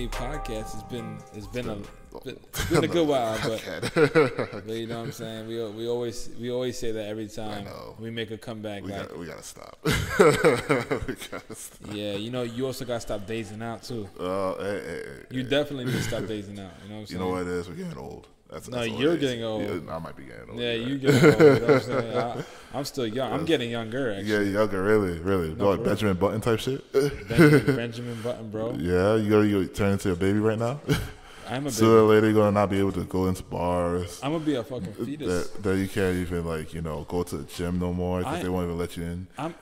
Spade podcast. It's been a good while, but you know what I'm saying. We always say that every time we make a comeback. We gotta stop. We gotta stop. Yeah, you also gotta stop dazing out too. You definitely need to stop dazing out. You know what I'm saying? You know what it is? We're getting old. That's you're getting old. Yeah, I might be getting old. Yeah, you getting old. You know what I'm saying? I'm still young. I'm getting younger, actually. Yeah, younger, really. No, like Benjamin Button type shit? Benjamin Button, bro. Yeah, you turn into a baby right now? I'm a baby. Sooner or later, you're going to not be able to go into bars. I'm going to be a fucking fetus. That you can't even, go to the gym no more because they won't even let you in. I'm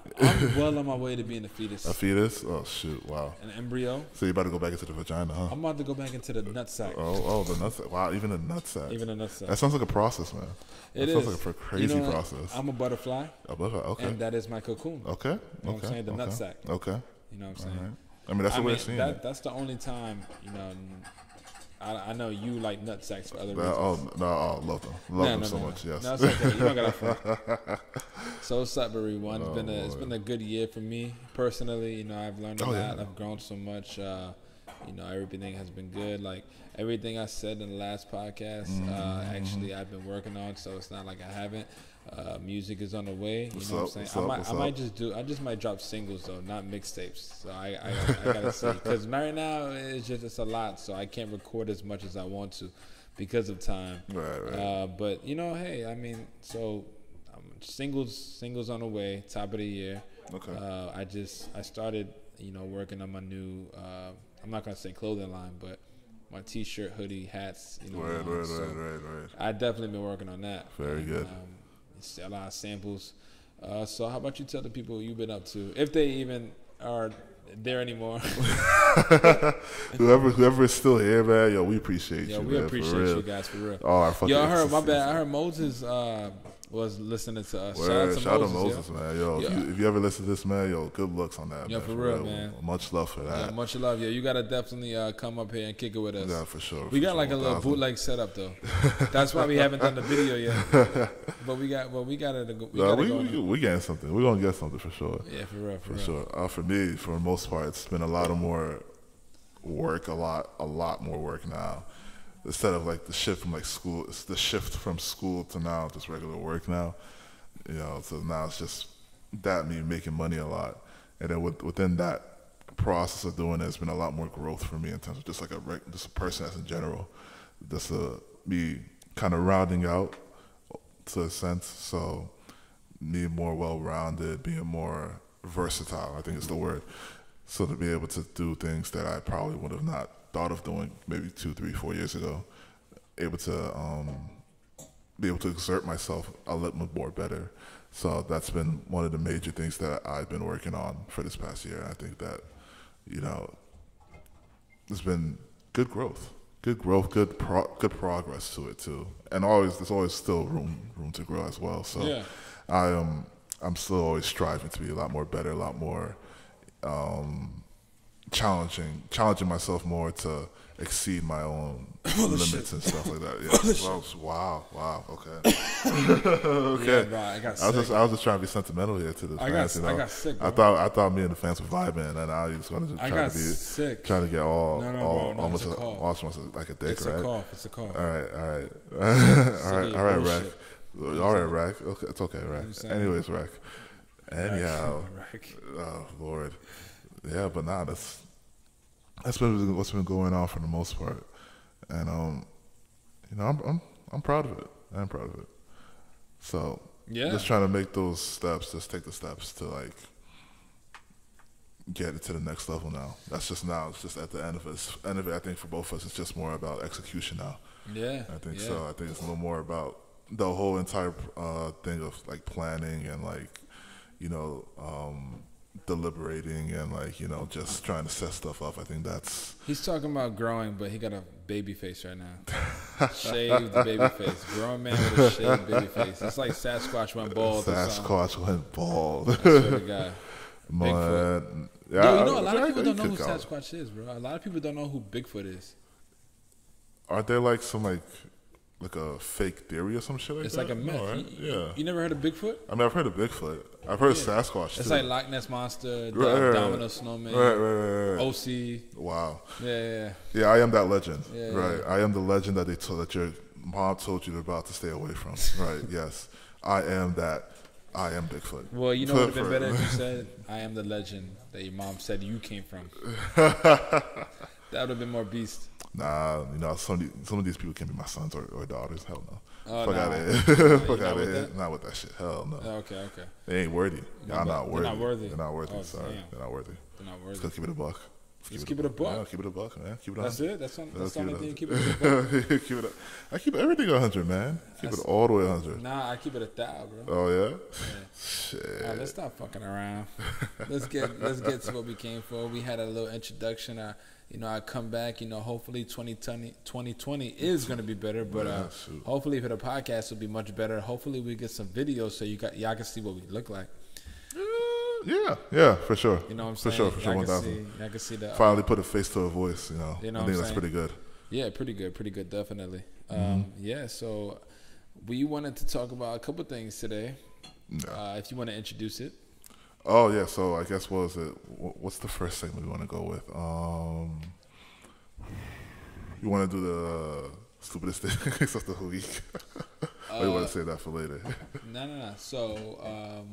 well on my way to being a fetus. A fetus? Oh, shoot. Wow. An embryo. So you're about to go back into the vagina, huh? I'm about to go back into the nutsack. Oh, the nutsack. Wow, even the nutsack. Even the nutsack. That sounds like a process, man. It sounds is. like a crazy process. I'm a butterfly. A butterfly, okay. And that is my cocoon. Okay. You know what I'm saying? The nutsack. Okay. You know what I'm saying? Right. I mean, that's the way it's seen. That's the only time, I know you like nut sacks for other reasons. I love them. Love them so much, yes. No, it's okay. You don't got to So what's up, everyone? It's been a good year for me personally. I've learned a lot. Yeah. I've grown so much. Everything has been good. Like everything I said in the last podcast, actually I've been working on. So it's not like I haven't. Music is on the way. You know what I'm saying? I just might drop singles though, not mixtapes. So I gotta see, because right now it's a lot, so I can't record as much as I want to because of time. Right. But hey, I mean, so singles on the way, top of the year. Okay. I started working on my new I'm not gonna say clothing line, but my t-shirt, hoodie, hats. Right. I definitely been working on that. Very good. A lot of samples. So how about you tell the people what you've been up to, if they even are there anymore? whoever is still here, man, we appreciate you. We appreciate you guys, for real. Oh, I heard Moses was listening to us. Shout out to Moses, man. If you ever listen to this, man, good looks on that. Yeah, for real, man. Much love for that. Yeah, much love. Yeah, you gotta definitely come up here and kick it with us. Yeah, for sure. We got like a little bootleg setup though. That's why we haven't done the video yet. But we got it. We getting something. We're gonna get something for sure. Yeah, for real. For sure. For me, for the most part, it's been a lot more work. A lot more work now. Instead of the shift from school, it's the shift from school to now just regular work now. So now it's just me making money a lot, and then within that process of doing it, there's been a lot more growth for me in terms of just a person as in general, just me kind of rounding out to a sense. So me more well-rounded, being more versatile, I think is the word. So to be able to do things that I probably would have not thought of doing maybe 2, 3, 4 years ago, able to be able to exert myself a little more better. So that's been one of the major things that I've been working on for this past year. I think that there's been good growth, good progress to it too, and there's always still room to grow as well. So yeah. I'm still always striving to be a lot more better, a lot more challenging myself more to exceed my own limits and stuff like that. Yeah. Wow. Okay. Okay. Yeah, bro, I was just trying to be sentimental here to the fans. I got sick. Bro. I thought me and the fans were vibing, and I was going to trying to get almost like a dick, it's right? It's a cough. All right, Rack. All right, Rack. Okay, it's okay, Rack. Anyways, Rack. Anyhow, oh Lord. Yeah, but that's been what's been going on for the most part, and I'm proud of it. I'm proud of it. So just trying to make those steps, just take the steps to get it to the next level now. That's just now. It's just at the end of it. I think for both of us, it's just more about execution now. Yeah, I think so. I think it's a little more about the whole entire thing of planning and deliberating and just trying to set stuff up. I think that's... He's talking about growing, but he got a baby face right now. Shaved baby face. Grown man with a shaved baby face. It's like Sasquatch went bald. Sasquatch went bald. I swear to God. Bigfoot. Yeah, a lot of people don't know who Sasquatch is, bro. A lot of people don't know who Bigfoot is. Aren't there some like a fake theory or some shit like it's that? It's like a myth. No, right? Yeah. You never heard of Bigfoot? I mean, I've heard of Bigfoot. I've heard of Sasquatch, too. It's like Loch Ness Monster, Domino Snowman, OC. Wow. Yeah. Yeah, I am that legend. Yeah, right. I am the legend that that your mom told you about to stay away from. Right, yes. I am that. I am Bigfoot. Well, you know what would have been better if you said, I am the legend that your mom said you came from. That would have been more beast. Nah, you know, some of these people can't be my sons or daughters. Hell no. Oh, Fuck out of here. here. Fuck out of here. Not with that shit. Hell no. Okay. They ain't worthy. Y'all not worthy. They're not worthy. They're not worthy. Oh, Sorry. damn. They're not worthy. They're not worthy. Just gonna keep it a buck. Just keep it a buck? Yeah, keep it a buck, man. Keep it That's 100. it? That's the only thing you keep it a buck? Keep it I keep everything 100, man. Keep it all the way 100. Nah, I keep it 1,000, bro. Oh, yeah? Shit. Right, let's stop fucking around. Let's get to what we came for. We had a little introduction. I come back. Hopefully 2020 is gonna be better, but hopefully for the podcast will be much better. Hopefully we get some videos so y'all can see what we look like. Yeah, for sure. You know what I'm for saying? For sure, 1,000. I can see that. Finally put a face to a voice. You know I think that's pretty good. Yeah, pretty good, definitely. Yeah, so we wanted to talk about a couple things today. Yeah. If you want to introduce it. Oh yeah, so I guess what was it? What's the first segment we want to go with? You want to do the stupidest things of the week? Or you want to save that for later? No. So,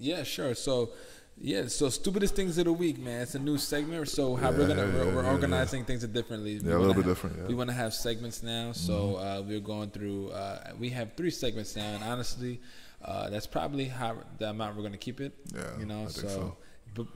yeah, sure. So stupidest things of the week, man. It's a new segment. So how we're organizing things differently. Yeah, a little bit different. Yeah. We want to have segments now. So we're going through. We have 3 segments now, and honestly, that's probably how the amount we're going to keep it. Yeah, I think so. But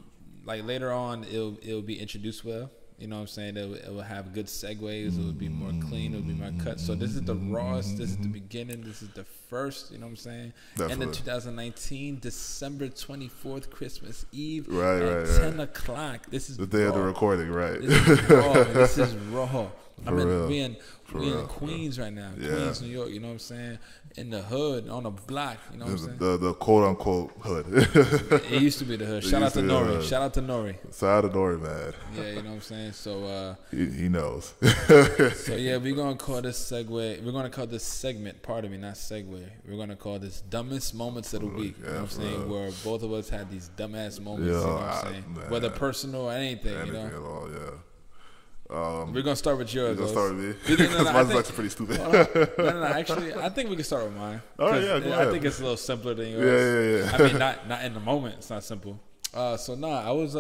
like later on, it'll be introduced well. You know what I'm saying? It will have good segues. It will be more clean. It will be more cut. So this is the rawest. This is the beginning. This is the first. You know what I'm saying? Definitely. And in 2019, December 24th, Christmas Eve, at 10 o'clock. This is the day of the recording, right? This is raw. We in Queens right now. Yeah. Queens, New York. You know what I'm saying? In the hood, on the block. You know what I'm saying? The quote unquote hood. It used to be the hood. Shout out to Nori. Shout out to Nori, man. Yeah, you know what I'm saying? So he knows. So yeah, we're gonna call this segue. We're gonna call this segment. Pardon me, not segue. We're gonna call this dumbest moments of the week. You know what I'm saying? Where both of us had these dumbass moments. You know what I'm saying? Man. Whether personal or anything. You know. At all, yeah. We're gonna start with yours. You're gonna start with me? Because mine's actually pretty stupid. No. Actually, I think we can start with mine. Oh yeah, go ahead. I think it's a little simpler than yours. Yeah. I mean, not in the moment. It's not simple. I was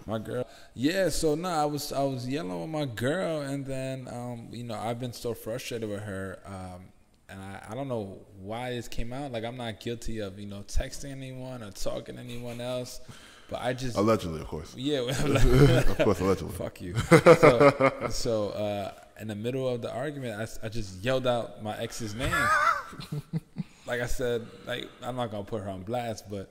my girl. Yeah. So I was yelling with my girl, and then I've been so frustrated with her. And I don't know why this came out. Like I'm not guilty of texting anyone or talking to anyone else. But I just allegedly, of course. Yeah, of course, allegedly. Fuck you. So in the middle of the argument, I just yelled out my ex's name. Like I said, like I'm not gonna put her on blast, but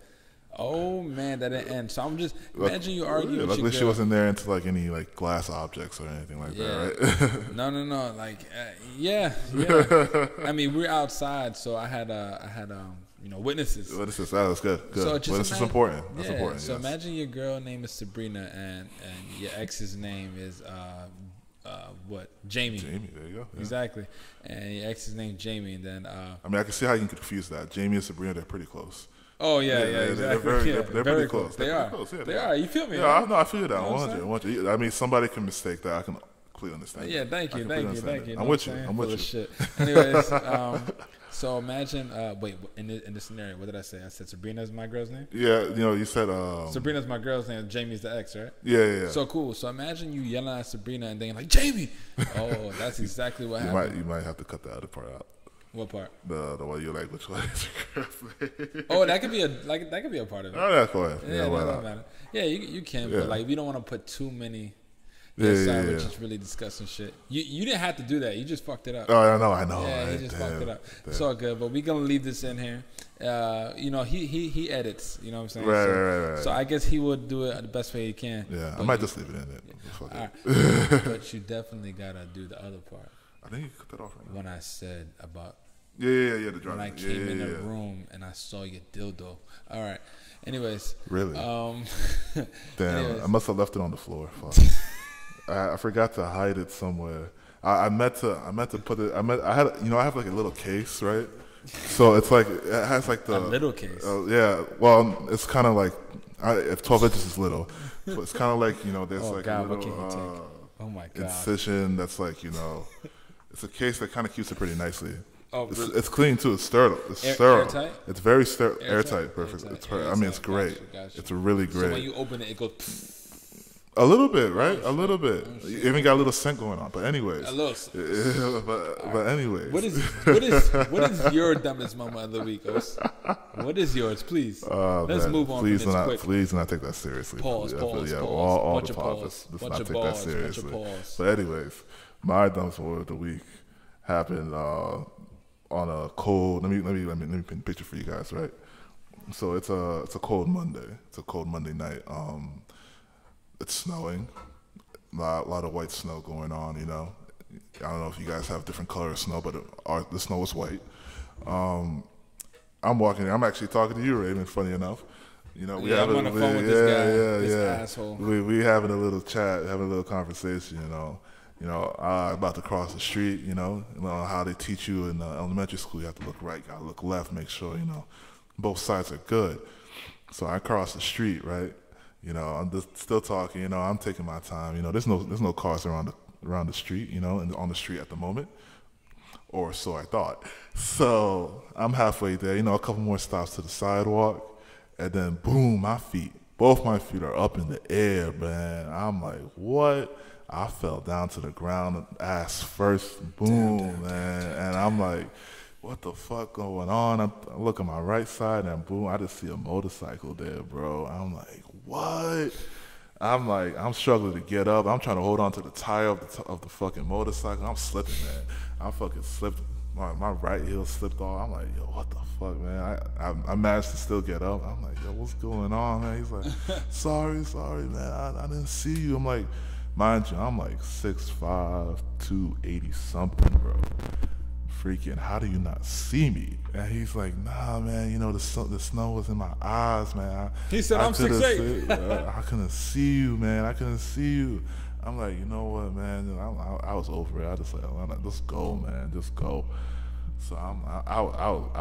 oh man, that didn't end. So I'm just imagine you arguing. Luckily, with your girl. She wasn't there into like any like glass objects or anything like that, right? No. Like yeah. I mean, we're outside, so I had witnesses. Witnesses, that's good. So this is important. That's important. So imagine your girl name is Sabrina and your ex's name is Jamie. Jamie, there you go. Yeah. Exactly. And your ex's name Jamie, and then I mean, I can see how you can confuse that. Jamie and Sabrina, they're pretty close. Oh yeah, exactly. They're pretty close. They are. Close. Yeah, they are. You feel me? Yeah, right? I feel that. 100. I mean, somebody can mistake that. I can completely understand. Yeah, thank you. I'm with you. Shit. Anyways, so imagine, in this scenario, what did I say? I said Sabrina's my girl's name? Yeah, you said... Sabrina's my girl's name, Jamie's the ex, right? Yeah. So cool. So imagine you yelling at Sabrina and then like, Jamie! Oh, that's exactly what happened. You might have to cut the other part out. What part? The one you're like, which one is your girl's Oh, that could be a part of it. Oh, that's cool. Yeah, why not? Matter. Yeah, you can, but like we don't want to put too many... Which is really disgusting shit. You didn't have to do that. You just fucked it up. Oh, I know. Yeah, he just fucked it up. It's all good, but we're gonna leave this in here. He edits. You know what I'm saying? Right. So I guess he would do it the best way he can. Yeah, I might just leave it in there. Right. But you definitely gotta do the other part. I think you can cut that off right now. When I said about the driving. When I came in the room and I saw your dildo. All right. Anyways. Really? Damn. I must have left it on the floor. Fuck. I forgot to hide it somewhere. I meant to put it. I had, you know, I have like a little case, right? So it's like it has like the a little case. Yeah. Well, it's kind of like if 12 inches is little, but it's kind of like, you know, there's like God, a little oh my God, incision that's like, you know, it's a case that kind of keeps it pretty nicely. Oh, really? It's clean too. It's sterile. It's sterile. Airtight? It's very airtight. Perfect. I mean, it's great. Gotcha. It's really great. So when you open it, it goes. A little bit, right? A little bit. You even got a little scent going on. But anyways. A little. But anyways. What is your dumbest moment of the week, Os? What is yours, please? Let's move on. Please do not take that seriously. Pause. All the pause. Let's not take that seriously. But anyways, my dumbest moment of the week happened on a cold. Let me paint a picture for you guys, right? So it's a cold Monday. It's a cold Monday night. It's snowing, a lot of white snow going on, you know. I don't know if you guys have different color of snow, but the snow is white. I'm actually talking to you, Raymond, funny enough. You know, I'm on the phone with this guy, this asshole. We having a little chat, having a little conversation, you know. About to cross the street, you know how they teach you in elementary school, you have to look right, you gotta look left, make sure, you know, both sides are good. So I cross the street, right? You know, I'm just still talking. You know, I'm taking my time. You know, there's no cars around the street. You know, and on the street at the moment, or so I thought. So I'm halfway there. You know, a couple more stops to the sidewalk, and then boom, both my feet are up in the air, man. I'm like, what? I fell down to the ground, ass first. Boom, man. And I'm like, what the fuck going on? I look at my right side, and boom, I just see a motorcycle there, bro. I'm like, what? I'm struggling to get up. I'm trying to hold on to the tire of the fucking motorcycle. I'm slipping, man. I fucking slipped. My right heel slipped off. I'm like, yo, what the fuck, man? I managed to still get up. I'm like, yo, what's going on, man? He's like, sorry, man. I didn't see you. I'm like, mind you, I'm like 6'5", 280 something, bro. Freaking, how do you not see me? And he's like, nah, man, you know, the snow was in my eyes, man. He said, I'm 6'8". I couldn't see you, man. I couldn't see you. I'm like, you know what, man? I was over it. I just like, just go, man. Just go. So I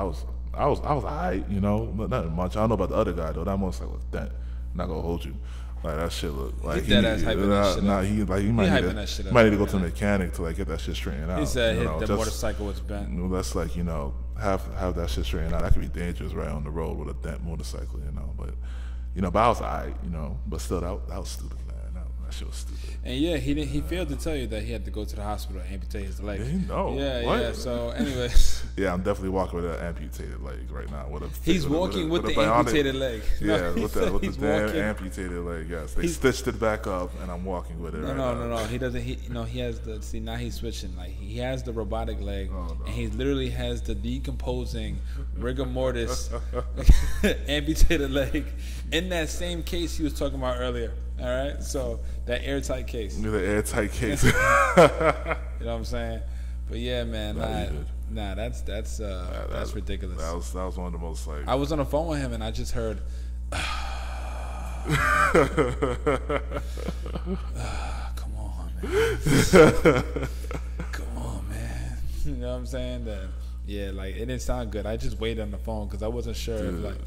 was alright, you know, but not much. I don't know about the other guy though. That motorcycle was dent. I'm not gonna hold you. Like that shit look like he might need to go to the mechanic to like get that shit straightened out. He said the motorcycle was bent. You know, that's like, you know, have that shit straightened out. That could be dangerous right on the road with a dent motorcycle, you know. But you know, but I was alright, you know. But still, that was stupid, man. That shit was stupid. And yeah, he failed to tell you that he had to go to the hospital and amputate his leg. No. Yeah. So anyways. Yeah, I'm definitely walking with an amputated leg right now. He's walking with the amputated leg. Yeah, with the damn amputated leg. Yes, they stitched it back up, and I'm walking with it. No. He doesn't. He has the. See, now he's switching. Like he has the robotic leg, and he literally has the decomposing rigor mortis amputated leg in that same case he was talking about earlier. All right, so that airtight case. The airtight case. You know what I'm saying? But yeah, man, that's ridiculous. That was one of the most like. I was on the phone with him and I just heard. Come on, man. Come on, man. You know what I'm saying? Yeah, like it didn't sound good. I just waited on the phone because I wasn't sure. If, like,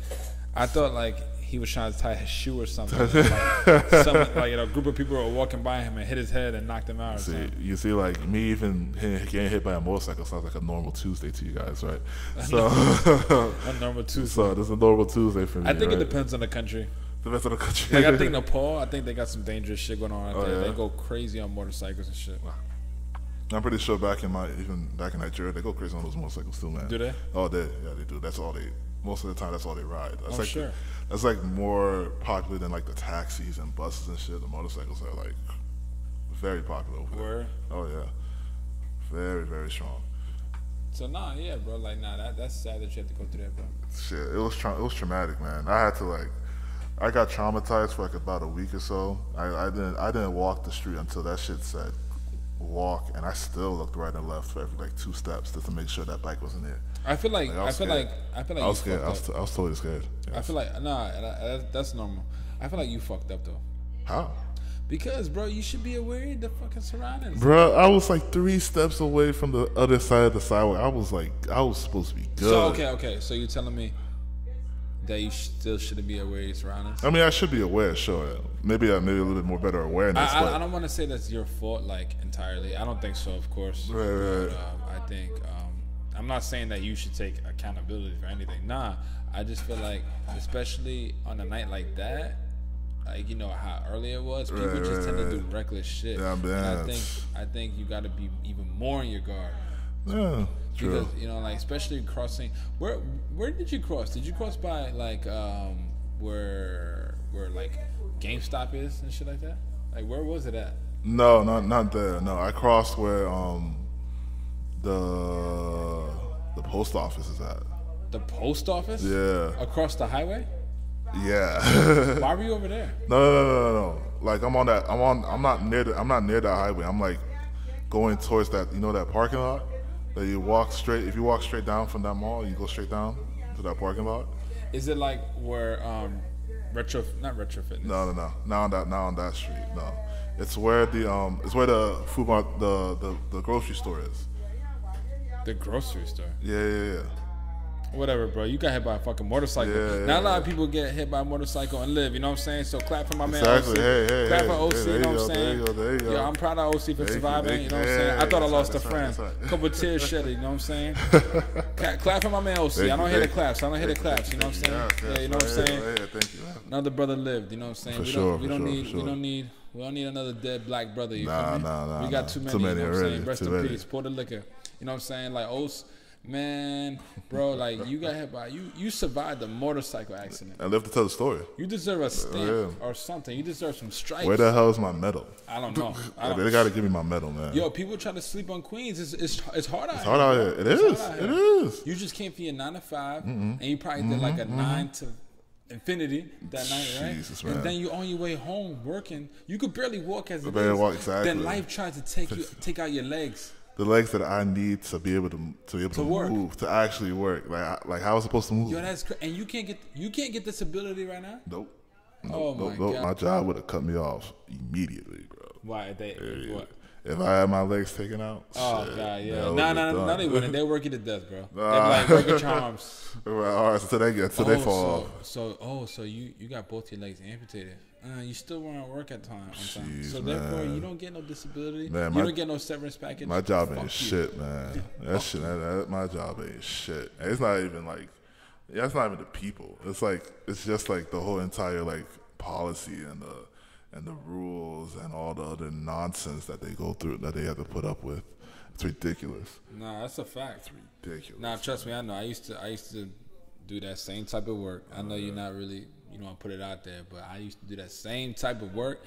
I thought like he was trying to tie his shoe or something. Like a group of people were walking by him and hit his head and knocked him out. You see, like me even getting hit by a motorcycle sounds like a normal Tuesday to you guys, right? So a normal Tuesday. So this is a normal Tuesday for me. I think it depends on the country. Depends on the country. Like I think Nepal, they got some dangerous shit going on out there. Yeah. They go crazy on motorcycles and shit. I'm pretty sure back in Nigeria, they go crazy on those motorcycles too, man. Do they? Oh, they do. That's all they. Most of the time, that's all they ride. That's sure. That's like more popular than like the taxis and buses and shit. The motorcycles are like very popular over there. Oh yeah, very, very strong. So yeah, bro. Like that's sad that you have to go through that, bro. Shit, it was traumatic, man. I got traumatized for like about a week or so. I didn't walk the street until that shit said walk, and I still looked right and left for every like 2 steps just to make sure that bike wasn't there. I feel like I was scared. I was totally scared. Yes. I feel like that's normal. I feel like you fucked up though. How? Because, bro, you should be aware of the fucking surroundings. Bro, I was like 3 steps away from the other side of the sidewalk. I was supposed to be good. So, okay. So you're telling me that you still shouldn't be aware of your surroundings? I mean, I should be aware, sure. Maybe a little bit more better awareness. I don't want to say that's your fault, like, entirely. I don't think so, of course. Right. But, I think, I'm not saying that you should take accountability for anything. Nah, I just feel like, especially on a night like that, like, you know how early it was, people just tend to do reckless shit. Yeah, man. I think you got to be even more on your guard. Yeah, true. Because, you know, like, especially crossing. Where did you cross? Did you cross by like where like GameStop is and shit like that? Like, where was it at? No, not there. No, I crossed where the post office is at. The post office? Yeah. Across the highway? Yeah. Why were you over there? No. Like I'm not near that highway. I'm like going towards that, you know, that parking lot that you walk straight. If you walk straight down from that mall, you go straight down to that parking lot. Is it like where not retro fitness? No. Not on that street. No. It's where the food mart, the grocery store is. The grocery store? Yeah. Whatever, bro. You got hit by a fucking motorcycle. Not a lot of people get hit by a motorcycle and live. You know what I'm saying? So clap for my man OC. Clap for OC. You know what I'm saying? There you go. Yo, I'm proud of OC for surviving. You know what I'm saying? I thought I lost a friend. Couple tears shedded. You know what I'm saying? Clap for my man OC. I don't hear the claps. You know what I'm saying? Yeah, you know what I'm saying? Thank you. Another brother lived. You know what I'm saying? We don't need another dead black brother. You feel me? We got too many. You know what I'm saying? Rest in peace. Pour the liquor. You know what I'm saying? Like OC. Man, bro, like, you got hit by, you survived a motorcycle accident. I live to tell the story. You deserve a stamp or something. You deserve some stripes. Where the hell is my medal? I don't know. They got to give me my medal, man. Yo, people try to sleep on Queens. It's hard out here. It's hard out here. It is. You just came for your 9 to 5, and you probably did like a 9 to infinity that night, right? Jesus, man. And then you on your way home working. You could barely walk as it is. Exactly. Then life tries to take out your legs. The legs that I need to be able to move, to actually work. Like how I was supposed to move. Yo, that's crazy. And you can't get disability right now? Nope. Oh my God. My job would have cut me off immediately, bro. Why? What? If I had my legs taken out, God, yeah. No, they wouldn't. They work you to death, bro. They'd be like, work your charms. All right, so they fall off. So you got both your legs amputated. You still weren't at work at times. So man. Therefore, you don't get no disability. Man, you don't get no severance package. My job ain't shit, man. My job ain't shit. It's not even like, it's not even the people. It's just like the whole entire like policy and the rules and all the other nonsense that they go through, that they have to put up with. It's ridiculous. Nah, that's a fact. It's ridiculous. Nah, trust me, I know. I used to do that same type of work. I know you're not really, you don't want to put it out there, but I used to do that same type of work.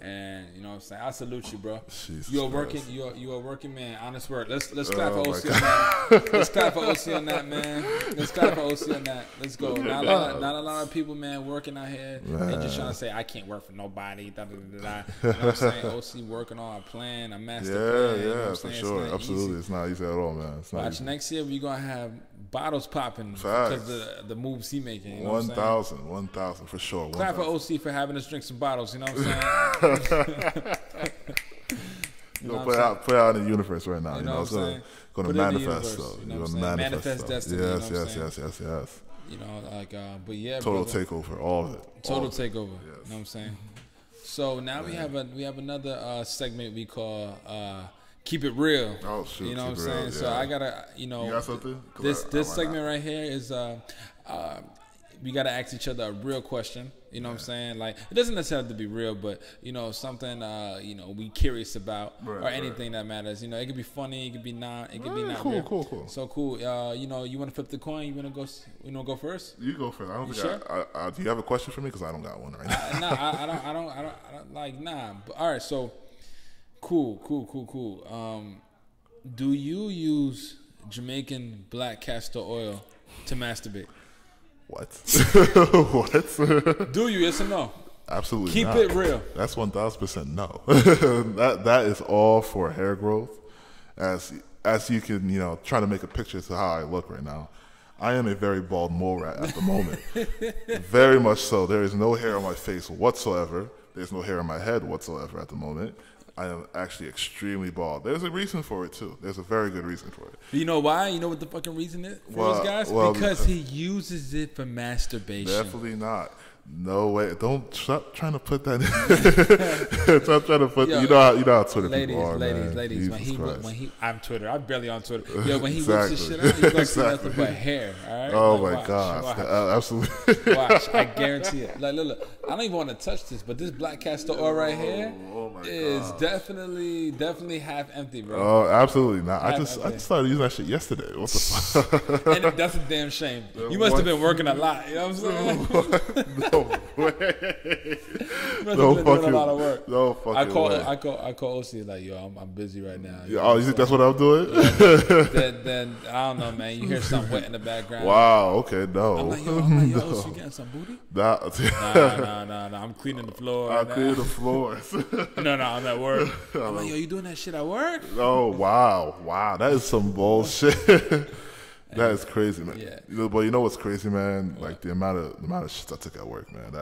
And you know what I'm saying? I salute you, bro. You're a working man. Honest work. Let's clap for OC on that. Let's clap for OC on that, man. Let's clap for OC on that. Let's go. Not a lot of people, man, working out here. They just trying to say I can't work for nobody. Da, da, da, da. You know what I'm saying? OC working on a plan, a master plan. You know what I'm for saying? sure. Absolutely. It's not easy at all, man. Watch next year we're gonna have bottles popping because of the moves he making. You know 1,000 for sure. Clap for OC for having us drink some bottles. You know what I'm saying? Put out in the universe right now. You know what I'm saying? Going to manifest, though. You know what I'm saying? Manifest destiny. Yes. You know, like, but yeah, total takeover, all of it. Total takeover. Yes. You know what I'm saying? So now we have another segment we call Keep It Real. Oh shoot! You know what I'm saying? Yeah. So I gotta, you got something? This segment right here is we gotta ask each other a real question. You know what I'm saying? Like, it doesn't necessarily have to be real, but you know, something we curious about, or anything that matters. You know, it could be funny, it could be not real. Cool. So cool. You want to flip the coin? You want to go first? You go first. I don't think sure? Do you have a question for me? Because I don't got one right now. I don't like But, all right, so cool. Do you use Jamaican black castor oil to masturbate? What? What? Do you? Yes or no? Absolutely Keep not. it real. That's 1,000% no. that is all for hair growth. As you can, try to make a picture to how I look right now. I am a very bald mole rat at the moment. Very much so. There is no hair on my face whatsoever. There's no hair on my head whatsoever at the moment. I am actually extremely bald. There's a reason for it, too. There's a very good reason for it. You know why? You know what the fucking reason is for those guys? Because he uses it for masturbation. Definitely not. No way. Don't stop trying to put that in. Stop trying to put. You know how Twitter people are, ladies. When he, I'm Twitter. I'm barely on Twitter. Yo, when he whips this shit out, you're gonna see nothing but hair. All right. Oh like, my god. Absolutely. Watch. I guarantee it. Like, look. I don't even want to touch this, but this black castor oil right here is definitely half empty, bro. Oh, absolutely not. I just started using that shit yesterday. What the fuck? And that's a damn shame. You must have been working a lot. You know what I'm saying? No way. No fucking. A lot of work. No fucking way. I call OC like, yo, I'm busy right now. Yeah, oh, you think that's what I'm doing? Yeah, then I don't know, man. You hear something wet in the background. Wow. Okay. No. I'm like, yo, OC, you getting some booty? Nah. I'm cleaning the floor. I'm cleaning the floors. No, I'm at work. I'm like, yo, you doing that shit at work? Oh wow. That is some bullshit. That is crazy, man. Yeah. But you know what's crazy, man? Like the amount of shit I took at work, man.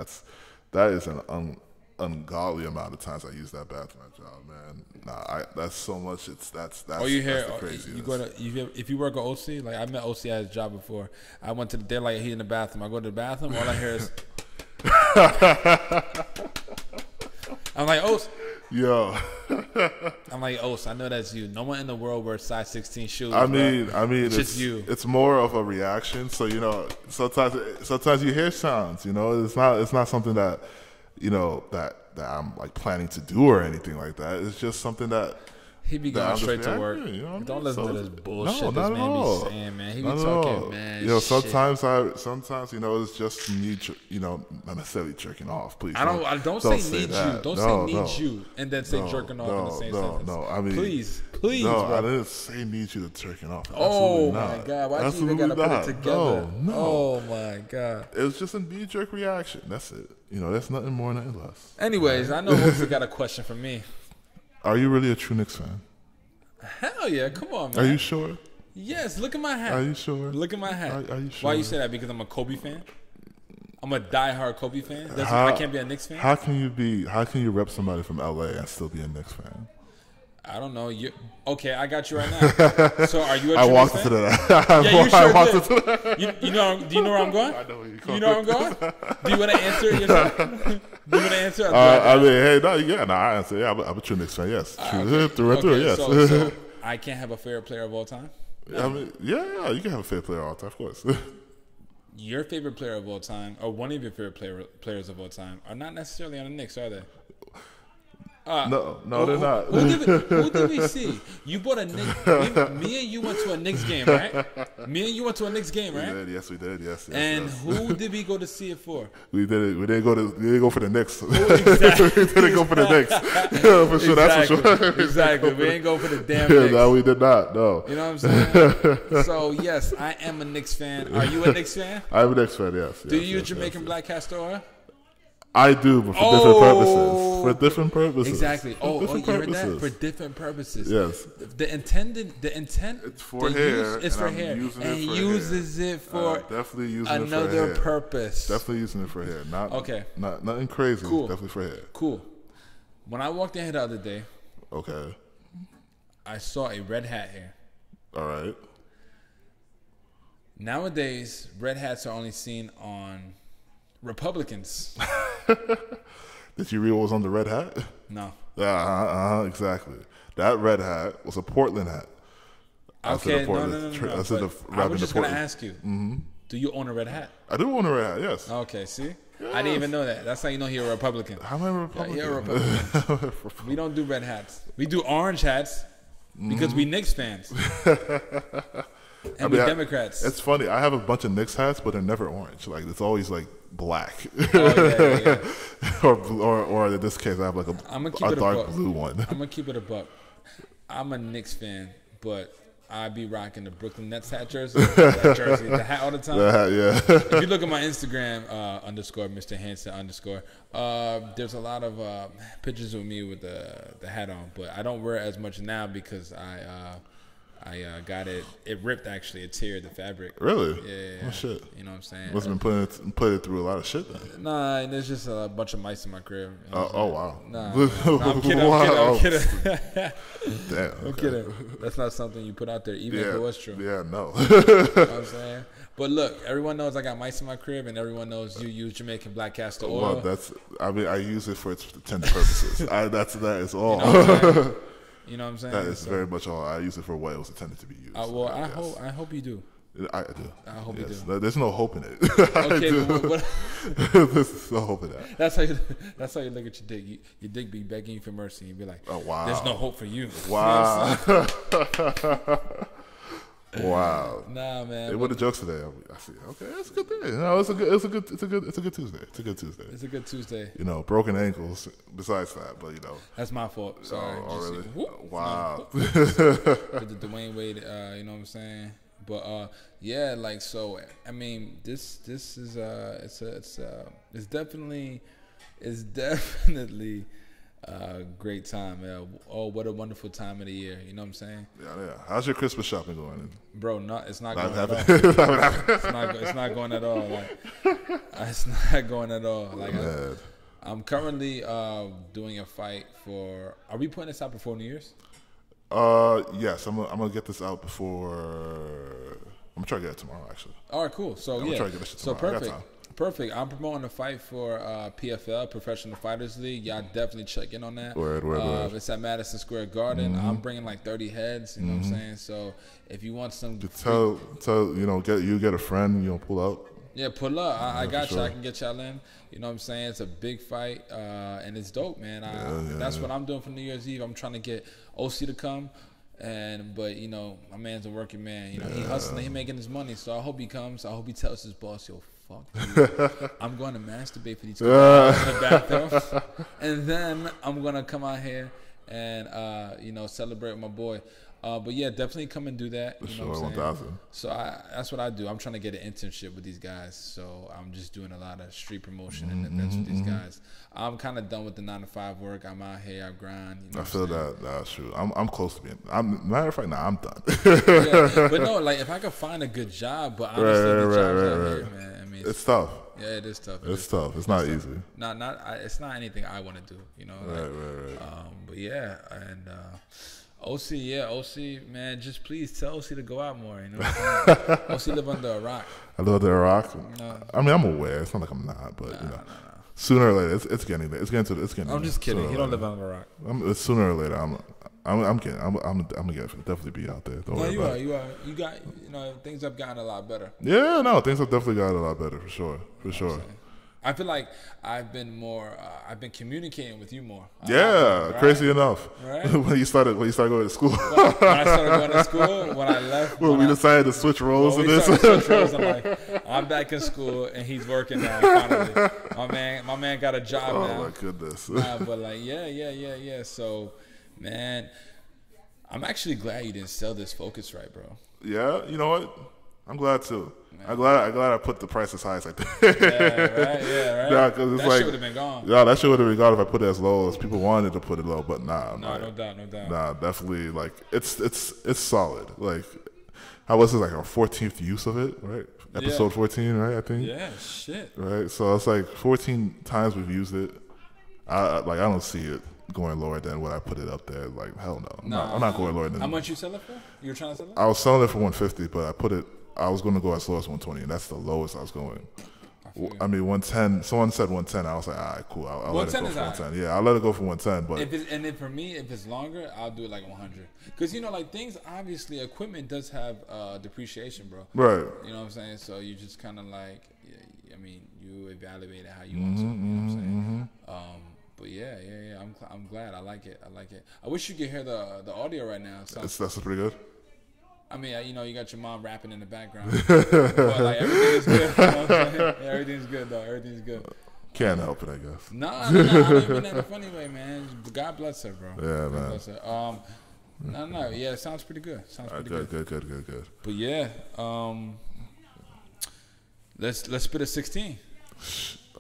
That is an ungodly amount of times I use that bathroom at job, man. Nah, that's so much. That's the craziest. If you work at OC, like I met OC at his job before. I went to the daylight. He in the bathroom. I go to the bathroom. All I hear is. I'm like, OC. Yo. I'm like, Os, I know that's you. No one in the world wears size 16 shoes. I mean, it's just you. It's more of a reaction. So sometimes you hear sounds. It's not something that that I'm like planning to do or anything like that. It's just something that. He be going straight to work. Don't listen to this bullshit this man be saying, man. He be talking, man. Sometimes it's just me, not necessarily jerking off. Please, don't say need you. Don't say need you and then say jerking off in the same sentence. No, I mean, please, no, bro. I didn't say need you to jerking off. Oh my god, why do you even gotta put it together? No. Oh my god, it was just a knee-jerk reaction. That's it. That's nothing more, nothing less. Anyways, I know Osi got a question for me. Are you really a true Knicks fan? Hell yeah, come on, man. Are you sure? Yes, look at my hat. Are you sure? Look at my hat. Are you sure? Why you say that? Because I'm a Kobe fan? I'm a diehard Kobe fan? I can't be a Knicks fan? How can you rep somebody from LA and still be a Knicks fan? I don't know. Okay, I got you right now. So are you a true Knicks fan? I walked into that. Yeah, you sure did. Do you know where I'm going? I know where you're going. You know where I'm going? Do you want to answer it yourself? Do you want to answer? I mean, hey, I answer. Yeah, I'm a true Knicks fan. Yes, true through and through. Yes. So I can't have a favorite player of all time. I mean, yeah, you can have a favorite player of all time, of course. Your favorite player of all time, or one of your favorite players of all time, are not necessarily on the Knicks, are they? No, they're not. Who did we see? You bought a Knicks. Me and you went to a Knicks game, right? Me and you went to a Knicks game, right? We did, yes, we did. Yes. And who did we go to see it for? We did it. We didn't go for the Knicks. Exactly. We didn't go for the Knicks. For sure, that's for sure. Exactly. We didn't go for the damn Knicks. No, we did not. No. You know what I'm saying? So yes, I am a Knicks fan. Are you a Knicks fan? I'm a Knicks fan. Yes. Do you use Jamaican black castor oil? I do, but for different purposes. For different purposes. Exactly. You heard that? For different purposes. Yes. The intent. It's for hair. It's for hair, and he uses it for definitely using another it for hair. purpose. Definitely using it for hair. Not nothing crazy. Cool. Definitely for hair. Cool. When I walked in here the other day, okay, I saw a red hat here. All right. Nowadays, red hats are only seen on Republicans. Did you read what was on the red hat? No. Exactly. That red hat was a Portland hat. Okay, no. I was just going to ask you, do you own a red hat? I do own a red hat, yes. Okay, see? Yes. I didn't even know that. That's how you know you're a Republican. How am I a Republican? You're a Republican. We don't do red hats. We do orange hats because we Knicks fans. And we're Democrats. It's funny. I have a bunch of Knicks hats, but they're never orange. Like it's always like black. Yeah. or in this case, I have like a dark blue one. I'm gonna keep it a buck. I'm a Knicks fan, but I be rocking the Brooklyn Nets hat jersey. The hat all the time. The hat, yeah. If you look at my Instagram _, Mr. Hansen _ there's a lot of pictures of me with the hat on, but I don't wear it as much now because I got it. It ripped actually. It teared the fabric. Really? Yeah. Oh shit. You know what I'm saying? Must have been putting it through a lot of shit then. Nah, there's just a bunch of mice in my crib. You know Oh wow. Nah, I'm kidding. I'm kidding. Damn. I'm kidding. That's not something you put out there, even if it was true. Yeah, no. You know what I'm saying? But look, everyone knows I got mice in my crib, and everyone knows you use Jamaican black castor oil. Well, I use it for its tender purposes. That is all. You know what I'm saying? That is very much all. I use it for what it was intended to be used. Well, I hope you do. I do. I hope you do. There's no hope in it. Okay, but there's no hope in that. That's how you look at your dick. Your dick be begging you for mercy. You be like, oh wow, there's no hope for you. Wow. Wow. Nah, man. Hey, what the jokes today? I see. Okay, that's a good thing. No, it's a good Tuesday. It's a good Tuesday. You know, broken ankles. Besides that, but you know, that's my fault. Sorry. Really? Wow. With the Dwayne Wade, you know what I'm saying? But yeah, like so. I mean, this is it's definitely a great time. Yeah. Oh, what a wonderful time of the year. You know what I'm saying? Yeah. How's your Christmas shopping going? Bro, it's not going at all. It's not going at all. Like, it's not going at all. Like, I'm currently doing a fight for. Are we putting this out before New Year's? Yes. I'm gonna get this out before. I'm gonna try to get it tomorrow, actually. All right, cool. So I'm gonna try to get this shit tomorrow. So perfect. Perfect. I'm promoting a fight for PFL, Professional Fighters League. Y'all definitely check in on that. Word. It's at Madison Square Garden. I'm bringing like 30 heads. You know what I'm saying? So if you want some, tell get a friend. You know, pull up. Yeah, pull up. I got you. I can get y'all in. You know what I'm saying? It's a big fight, and it's dope, man. That's what I'm doing for New Year's Eve. I'm trying to get OC to come. But you know, my man's a working man. You know, he hustling, he making his money. So I hope he comes. I hope he tells his boss, "Yo, fuck you. I'm going to masturbate for these in the bathroom, and then I'm gonna come out here and celebrate with my boy." But yeah, definitely come and do that. You know what I'm saying? 1,000. So that's what I do. I'm trying to get an internship with these guys. So I'm just doing a lot of street promotion and events with these guys. I'm kind of done with the 9-to-5 work. I'm out here, I grind. You know I feel that. That's true. I'm close to being. Matter of fact, I'm done. Yeah, but no, like if I could find a good job, but honestly, the jobs out here, man. I mean, it's tough. Yeah, it is tough. It's tough. It's not easy. It's not anything I want to do. You know. Right. But yeah, and. OC, man, just please tell OC to go out more. You know what I'm saying? OC live under a rock. I live under a rock? No. I mean, I'm aware. It's not like I'm not, but you know. Sooner or later, it's getting there. It's getting there. I'm just kidding. He don't live under a rock. Sooner or later, I'm gonna definitely be out there. Don't worry about it. You are. You got, things have gotten a lot better. Yeah, no, things have definitely gotten a lot better for sure. I feel like I've been communicating with you more. Yeah, right? Crazy enough. Right? when you started going to school. When I started going to school, when I left. When we decided to switch roles in this. I'm like, I'm back in school and he's working now. Finally, my man got a job now. Oh my goodness. But like, yeah. So, man, I'm actually glad you didn't sell this Focus right, bro. Yeah, you know what? I'm glad too. Man. I'm glad I put the price as high as I did. Yeah, right. Nah, cause it's that shit would have been gone. Yeah, that shit would have been gone if I put it as low as people wanted to put it low. But nah, no doubt. Nah, definitely. Like it's solid. Like, how was this, like our 14th use of it? Right, episode 14, right? I think. Yeah, shit. Right, so it's like 14 times we've used it. I don't see it going lower than what I put it up there. Like, hell no. I'm not going lower than. How much you sell it for? You were trying to sell it? I was selling it for 150, but I was going to go as low as 120, and that's the lowest I was going. I mean, 110. Someone said 110. I was like, all right, cool. I'll let it go for 110. Yeah, I'll let it go for 110. But then for me, if it's longer, I'll do it like 100. Because like things, obviously, equipment does have depreciation, bro. Right. You know what I'm saying? So you just kind of like, you evaluate it how you want to. You know what I'm saying? But yeah. I'm glad. I like it. I wish you could hear the audio right now. That's pretty good. I mean, you got your mom rapping in the background. But like, everything is good. You know what I'm saying? Yeah, everything's good, though. Everything's good. Can't help it, I guess. No, I don't mean that in a funny way, man. God bless her, bro. Yeah, God man. Bless her. No. Yeah, it sounds pretty good. Good. But yeah, let's spit a 16.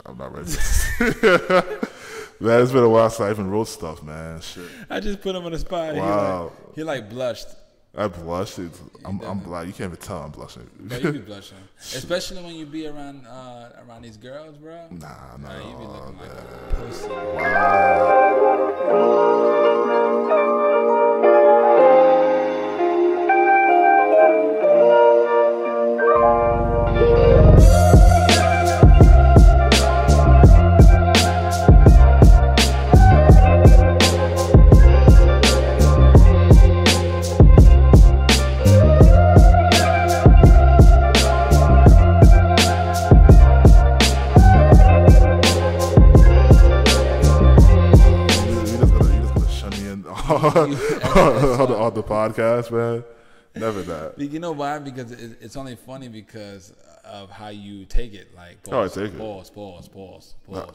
I'm not ready. Man, it's been a while since I even wrote stuff, man. Shit. I just put him on the spot. Wow. He like blushed. I blush. I'm black. You can't even tell I'm blushing. But you be blushing, especially when you be around these girls, bro. Nah, you be looking like a pussy. on the podcast, man. Never that. You know why? Because it's only funny because of how you take it. Like, pause, I take pause.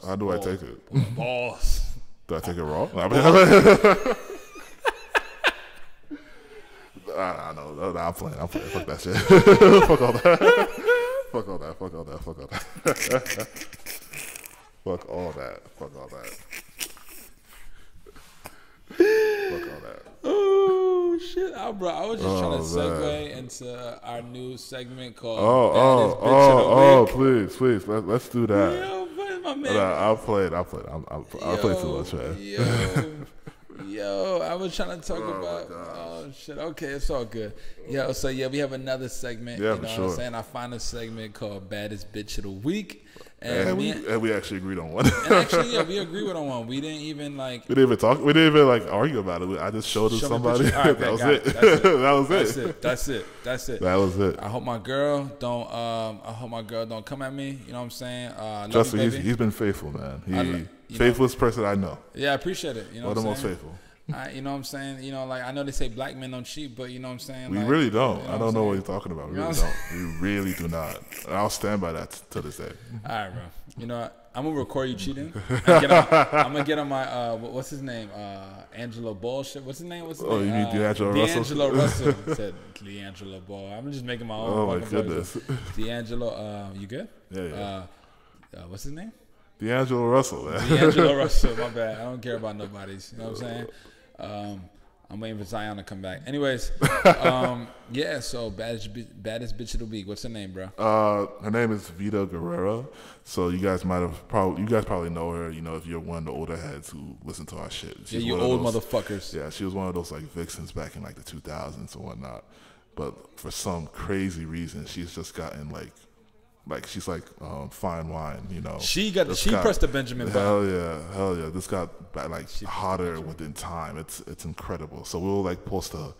How do I take it? Pause. Do I take it raw? I know. I'm playing. Fuck that shit. Fuck all that. Fuck all that. Fuck all that. Fuck all that. Fuck all that. Fuck all that. Fuck all that. Oh shit, bro! I was just trying to segue into our new segment called Please, let's do that. Yo, my man. I'll play it. I'll play too much, man. Yo, I was trying to talk about. Oh shit. Okay, it's all good. Yo, so we have another segment. Yeah, you know for sure. What I'm saying? I find a segment called "Baddest Bitch of the Week." And we actually agreed on one. And actually, we agreed on one. We didn't even like. We didn't even talk. We didn't even argue about it. I just showed it to somebody. Right, that was it. That's it. That was it. I hope my girl don't come at me. You know what I'm saying? Trust me, he's been faithful, man. Faithfulest person I know. Yeah, I appreciate it. You know what I'm saying? One of the most faithful. You know what I'm saying? You know, like I know they say black men don't cheat, but you know what I'm saying? We really don't. I don't know what you're talking about. We really don't. We really do not. And I'll stand by that to this day. All right, bro. You know what? I'm gonna record you cheating. I'm gonna get on my what's his name? Angelo Bullshit. What's his name? You mean D'Angelo Russell? D'Angelo Russell said D'Angelo Ball. I'm just making my own. Oh my goodness. D'Angelo, you good? Yeah. What's his name? D'Angelo Russell, man. D'Angelo Russell, my bad. I don't care about nobody's. You know what I'm saying? I'm waiting for Zion to come back. Anyways, so baddest bitch of the week. What's her name, bro? Her name is Vita Guerrero. So you guys probably know her. You know, if you're one of the older heads who listen to our shit. She's you old motherfuckers. Yeah, she was one of those vixens back in the 2000s and whatnot. But for some crazy reason, she's just gotten she's fine wine, you know. She pressed the Benjamin button. Hell yeah. This got hotter within time. It's incredible. So we'll post a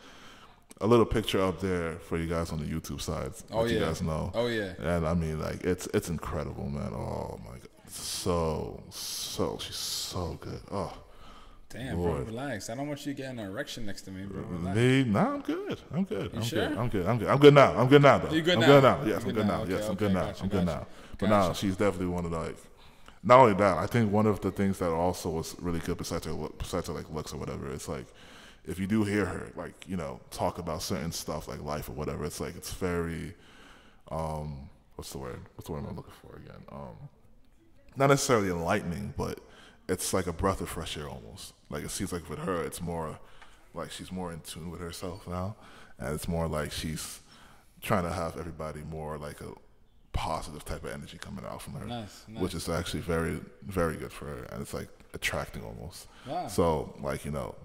little picture up there for you guys on the YouTube side. You guys know. Oh yeah. And I mean it's incredible, man. Oh my god. So she's so good. Oh. Damn, Lord. Bro, relax. I don't want you to get an erection next to me, bro. Nah, I'm good. I'm good. You sure? I'm good. I'm good now. I'm good now, though. You good I'm now? good now. Yes, I'm good now. Yes, I'm good now. I'm good now. But now she's definitely one of not only that, I think one of the things that also was really good besides her looks or whatever, it's if you do hear her talk about certain stuff like life or whatever, it's it's very what's the word am I looking for again? Not necessarily enlightening, but it's like a breath of fresh air almost. It seems like with her, it's more she's more in tune with herself now, and it's more she's trying to have everybody more a positive type of energy coming out from her, nice. Which is actually very, very good for her, and it's attracting almost. Wow. So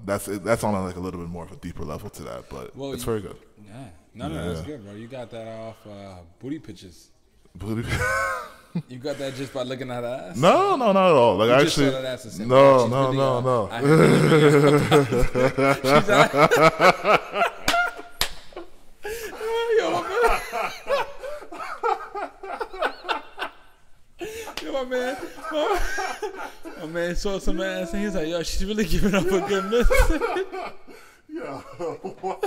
that's on a little bit more of a deeper level to that, but it's very good. Yeah, no, that's good, bro. You got that off booty pictures. Booty. You got that just by looking at her ass? No, not at all. You actually, just saw that ass and said, no. She's Yo, my man saw some ass and he's like, yo, she's really giving up a good miss. Yo, what?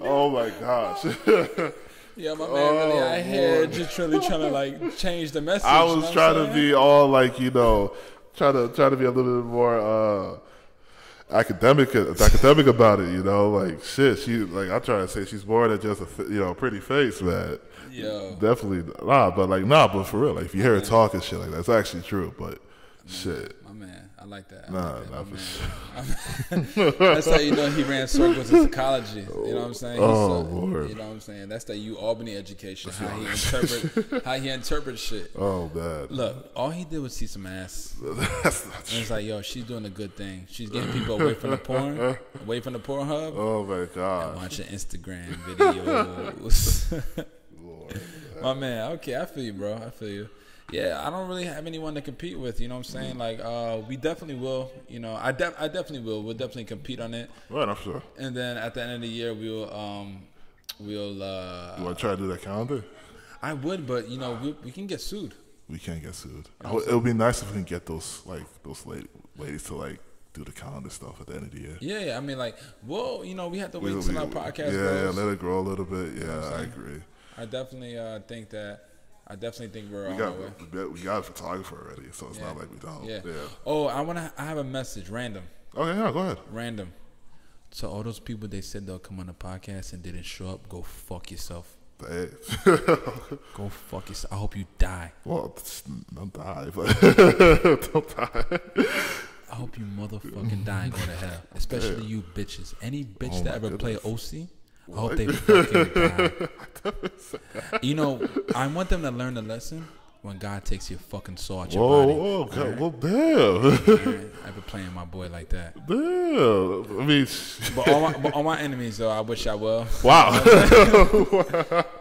Oh my gosh. Yeah, my man really out here just really trying to change the message. I was trying to be all try to be a little bit more academic about it, shit. She I try to say she's more than just a pretty face, man. Yo, definitely but for real, if you hear her talk and shit like that, it's actually true. But Shit. My man. I like that. Not for sure. That's how you know he ran circles in psychology. You know what I'm saying? Lord. You know what I'm saying? That's that Albany education. How he interprets shit. Oh, man. Look, all he did was see some ass. That's not true. And it's like, yo, she's doing a good thing. She's getting people away from the porn, away from the Pornhub. Oh, my God. And watching Instagram videos. Lord. My man, okay, I feel you, bro. I feel you. Yeah, I don't really have anyone to compete with. You know what I'm saying? Like, we definitely will. You know, I definitely will. We'll definitely compete on it. Right, I'm sure. And then at the end of the year, we'll. You want to try to do that calendar? I would, but you know, we can get sued. We can't get sued. It would be nice if we can get those ladies to like do the calendar stuff at the end of the year. Yeah. I mean, like, well, you know, we have to wait until our podcast grows. Yeah, let it grow a little bit. Yeah, I agree. I definitely think we're on our way. We got a photographer already, so it's not like we don't. Yeah. Oh, I have a message, random. Okay, yeah, go ahead. Random. So all those people they said they'll come on the podcast and didn't show up, go fuck yourself. Hey. Go fuck yourself. I hope you die. Well, don't die, but don't die. I hope you motherfucking die and go to hell. Especially you bitches. Any bitch that ever play OC, I hope they fucking die. You know, I want them to learn the lesson when God takes your fucking soul out your body. Whoa, God, right? Well, damn. I've been playing my boy like that. Damn. I mean, but all my enemies, though, I wish I will. Wow.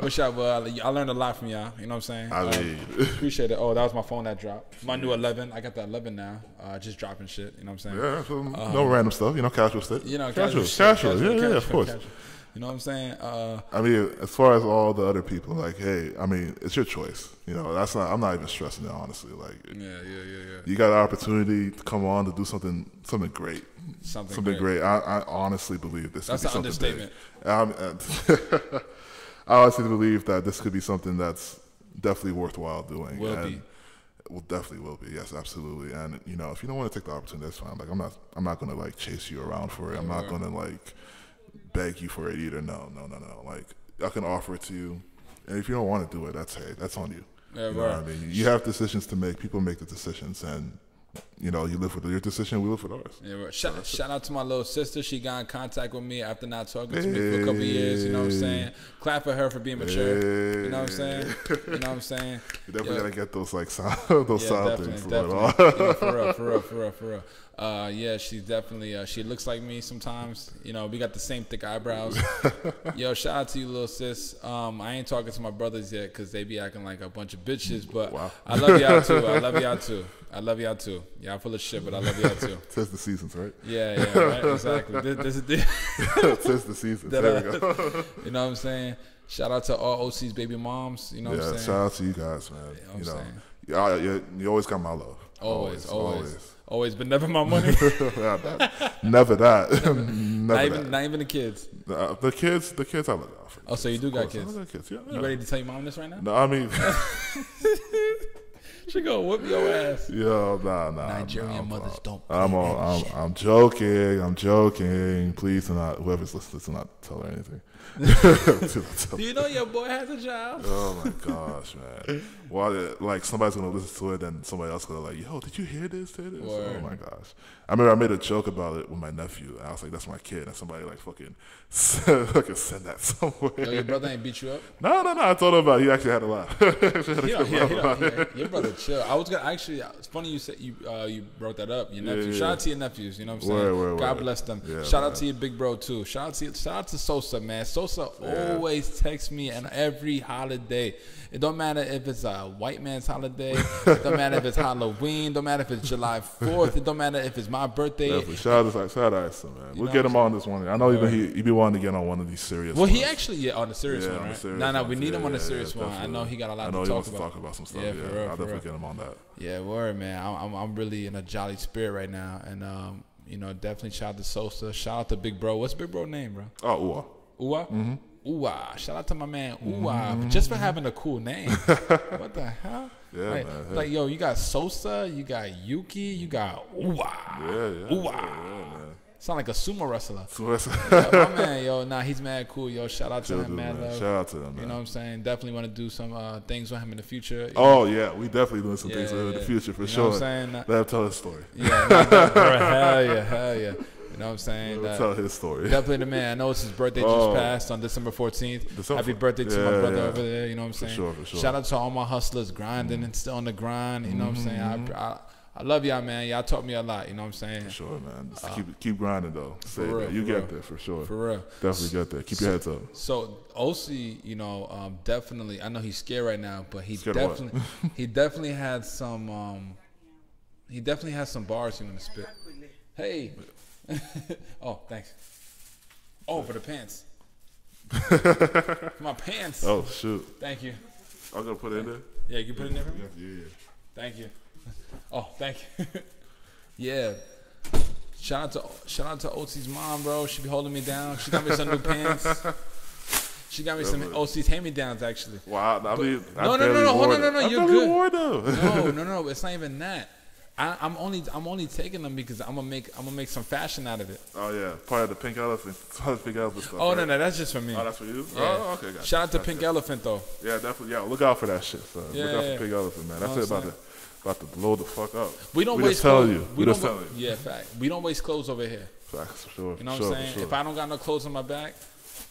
Wish I will. I learned a lot from y'all. You know what I'm saying? I mean, appreciate it. Oh, that was my phone that dropped. My new 11. I got the 11 now. Just dropping shit. You know what I'm saying? Yeah, so no random stuff. You know, casual stuff. You know, casual. Yeah, of course. Casual. You know what I'm saying? I mean, as far as all the other people, like, hey, I mean, it's your choice. You know, I'm not even stressing it, honestly. Like, yeah. You got an opportunity to come on to do something great. Something great. I honestly believe this. That's an understatement. I honestly believe that this could be something that's definitely worthwhile doing. Definitely will be. Yes, absolutely. And you know, if you don't want to take the opportunity, that's fine. Like, I'm not gonna like chase you around for it. I'm not gonna like beg you for it either. No. Like, I can offer it to you, and if you don't want to do it, that's on you. Yeah, you know what I mean? You have decisions to make. People make the decisions, and you know, you live with your decision, we live with ours. Yeah, right. Shout out to my little sister. She got in contact with me after not talking to me for a couple of years. You know what I'm saying? Clap for her for being mature. You know what I'm saying? You know what I'm saying? You definitely gotta get those like sound things. Definitely. For real. Yeah, she's definitely. She looks like me sometimes. You know, we got the same thick eyebrows. Yo, shout out to you, little sis. I ain't talking to my brothers yet because they be acting like a bunch of bitches. But wow. I love y'all too. I love y'all too. Y'all full of shit, but I love y'all too. Tis the seasons, right? Yeah, right, exactly. This is tis the seasons. There we go. You know what I'm saying? Shout out to all OC's baby moms. You know what I'm saying? Shout out to you guys, man. You know, you always got my love. Always, but never my money. Never that. Not even the kids. The kids I look out for. Oh, so you do got kids? I got kids. Yeah. You ready to tell your mom this right now? No, I mean, she gonna whoop your ass. Yo, nah. Nigerian mothers don't. I'm joking. Please do not. Whoever's listening, do not tell her anything. Do you know your boy has a job? Oh my gosh, man! Well, like somebody's gonna listen to it, and somebody else gonna like, yo, did you hear this? Oh my gosh! I remember I made a joke about it with my nephew, and I was like, that's my kid, and somebody like fucking send that somewhere. Yo, your brother ain't beat you up? No. I told him about it. He actually had a laugh. Your brother chill. I was gonna actually. It's funny you said you brought that up. Your nephew. Shout out to your nephews. You know what I'm saying? God bless them. Yeah, shout out to your big bro too. Shout out to Sosa, man. Sosa always texts me on every holiday. It don't matter if it's a white man's holiday. It don't matter if it's Halloween. Don't matter if it's July 4th. It don't matter if it's my birthday. Definitely. Shout out to Issa, man. We'll get him on this one. I know he be wanting to get on one of these serious ones. He actually, on the serious one, right? No, we need him on the serious one. I know he got a lot to talk about. I know he wants to talk about some stuff. Yeah, I'll definitely get him on that. Yeah, word, man. I'm really in a jolly spirit right now. And, you know, definitely shout out to Sosa. Shout out to Big Bro. What's Big Bro name, bro? Oh, Uwa? Mm-hmm. Uwa. Shout out to my man Uwa just for having a cool name. What the hell? Yeah, man. Like, yo, you got Sosa, you got Yuki, you got Uwa. Yeah. Uwa. Yeah, man. sound like a sumo wrestler. Yeah, my man, yo, nah, he's mad cool, yo. Shout out to him, man. Shout out to him, man. You know what I'm saying? Definitely want to do some things with him in the future. Yeah, we definitely doing some things with him in the future for sure. You know what I'm saying? Let him tell his story. Hell yeah. You know what I'm saying? Tell his story. Definitely the man. I know it's his birthday just passed on December 14th. Happy birthday to my brother over there. You know what I'm saying? For sure. Shout out to all my hustlers grinding and still on the grind. You know what I'm saying? I love y'all, man. Y'all taught me a lot. You know what I'm saying? For sure, man. Just keep grinding, though. You get there, for sure. For real. Definitely get there. Keep your heads up. So, Osi, you know, definitely, I know he's scared right now, but he definitely had some bars he want to spit. Hey. Oh, thanks. Oh, for the pants. My pants. Oh, shoot. Thank you. I'm going to put it in there? Yeah, you can put it in there for me? Yeah. Thank you. Oh, thank you. Yeah. Shout out to Osi's mom, bro. She be holding me down. She got me some new pants. She got me some Osi's hand-me-downs, actually. Wow. No. No. You're good. No. It's not even that. I'm only taking them because I'm gonna make some fashion out of it. Oh yeah, part of the Pink Elephant stuff. Oh right? No, that's just for me. Oh, that's for you. Yeah. Oh, okay. Gotcha. Shout out to Pink Elephant though. Yeah, definitely. Yeah, look out for that shit. Son. Yeah, look out for Pink Elephant, man. That's about to blow the fuck up. We don't waste clothes. We just tell you. Yeah, fact. We don't waste clothes over here. Facts, for sure. You know what I'm saying? Sure. If I don't got no clothes on my back,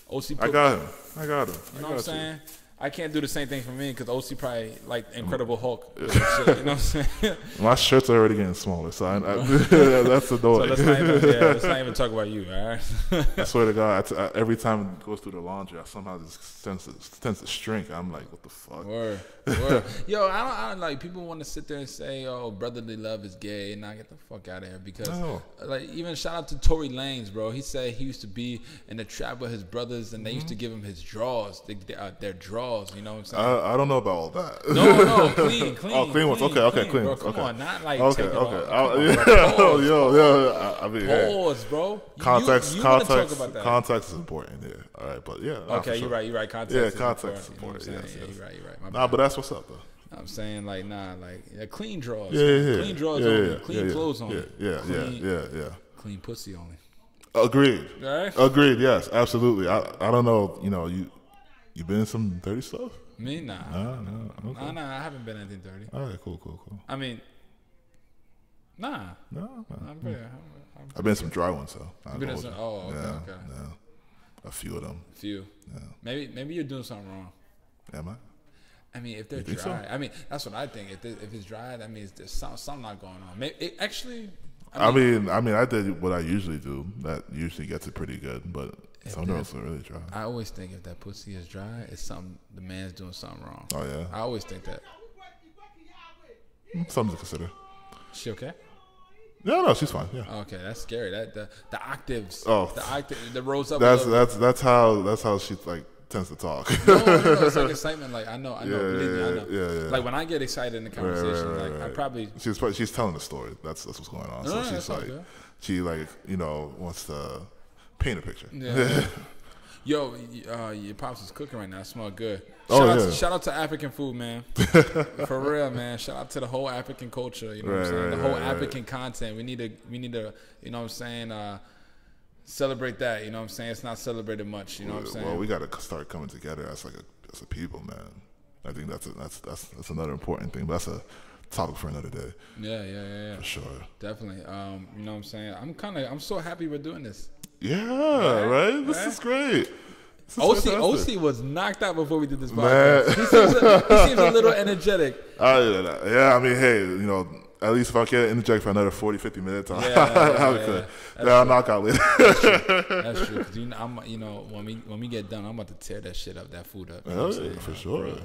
OC. I got him. You know what I'm saying? I can't do the same thing for me because OC probably like Incredible Hulk. Shit, you know what I'm saying? My shirts are already getting smaller, so that's annoying. So let's not even talk about you, all right? I swear to God, every time it goes through the laundry, I somehow just tends to shrink. I'm like, what the fuck? Word. Yo, I don't like people want to sit there and say, oh, brotherly love is gay, and I get the fuck out of here because, like, even shout out to Tory Lanez, bro. He said he used to be in the trap with his brothers, and they used to give him his draws, their draws. You know what I'm saying? I don't know about all that. No, clean. Oh, clean ones. Okay, clean. Bro, come on, not like okay. take it off. I mean, pause, bro. Context you talk about that. Context is important. Yeah, all right, but yeah. Okay, you're right. Context. Yeah, context is important. You know yes. You're right. Nah, but that's what's up though. I'm saying clean draws. Yeah. Clean draws only. Clean clothes only. Yeah. Clean pussy only. Agreed. Right? Agreed. Yes, absolutely. I don't know. You know, you been in some dirty stuff? Me, nah. No. Okay. Nah. I haven't been anything dirty. All right, cool. I mean, nah. No. I've been in some dry ones though. Okay. Yeah. A few of them. Yeah. Maybe you're doing something wrong. Am I? I mean, if they're dry, so? I mean, that's what I think. If it's dry, that means there's something not going on. Maybe I mean, I did what I usually do. That usually gets it pretty good, but some girls are really dry. I always think if that pussy is dry, it's something the man's doing something wrong. Oh yeah. I always think that. Something to consider. She okay? No, she's fine. Yeah. Okay, that's scary. That the octaves. Oh, the octave that rose up. That's how she like tends to talk. No, it's like excitement. Like I know. Believe me, I know. Yeah. Like when I get excited in the conversation, right. I probably. She's telling the story. That's what's going on. So she's like, she like wants to paint a picture. Yeah. Yo, your pops is cooking right now. It smells good. Shout out to African food, man. For real, man. Shout out to the whole African culture. You know what I'm saying? The whole African content. We need to. You know what I'm saying? Celebrate that. You know what I'm saying? It's not celebrated much. You know what I'm saying? Well, we got to start coming together as a people, man. I think that's another important thing. But that's a topic for another day. Yeah. For sure. Definitely. You know what I'm saying? I'm so happy we're doing this. Yeah, right? This is great. OC was knocked out before we did this podcast. He seems a little energetic. Yeah, I mean, hey, at least if I can interject for another 40, 50 minutes, I'll knock out later. That's true. Because when we get done, I'm about to tear that shit up, that food up. For sure. Bro,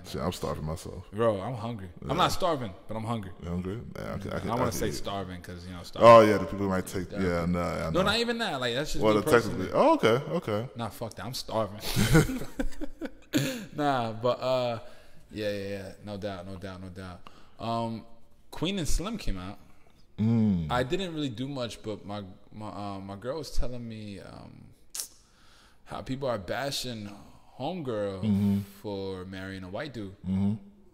Shit, I'm starving myself. Bro, I'm hungry. Yeah. I'm not starving, but I'm hungry. You hungry? Yeah, I want to say starving because, starving. Oh, yeah, the people might take, no, not even that. Like, that's just me personally. Technically. Oh, okay. Nah, fuck that. I'm starving. Nah, but, yeah. No doubt. Queen and Slim came out. I didn't really do much, but my girl was telling me how people are bashing homegirl for marrying a white dude.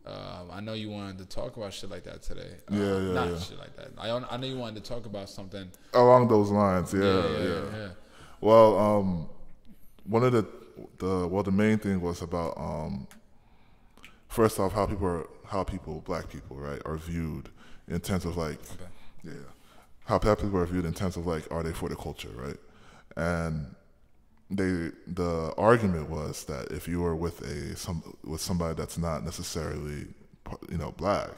I know you wanted to talk about shit like that today. Yeah. Shit like that. I know you wanted to talk about something along those lines. Yeah. Well, one of the main thing was about first off how people, black people, right, are viewed in terms of like, how black people are viewed in terms of like, are they for the culture, right? And the argument was that if you are with somebody that's not necessarily, black,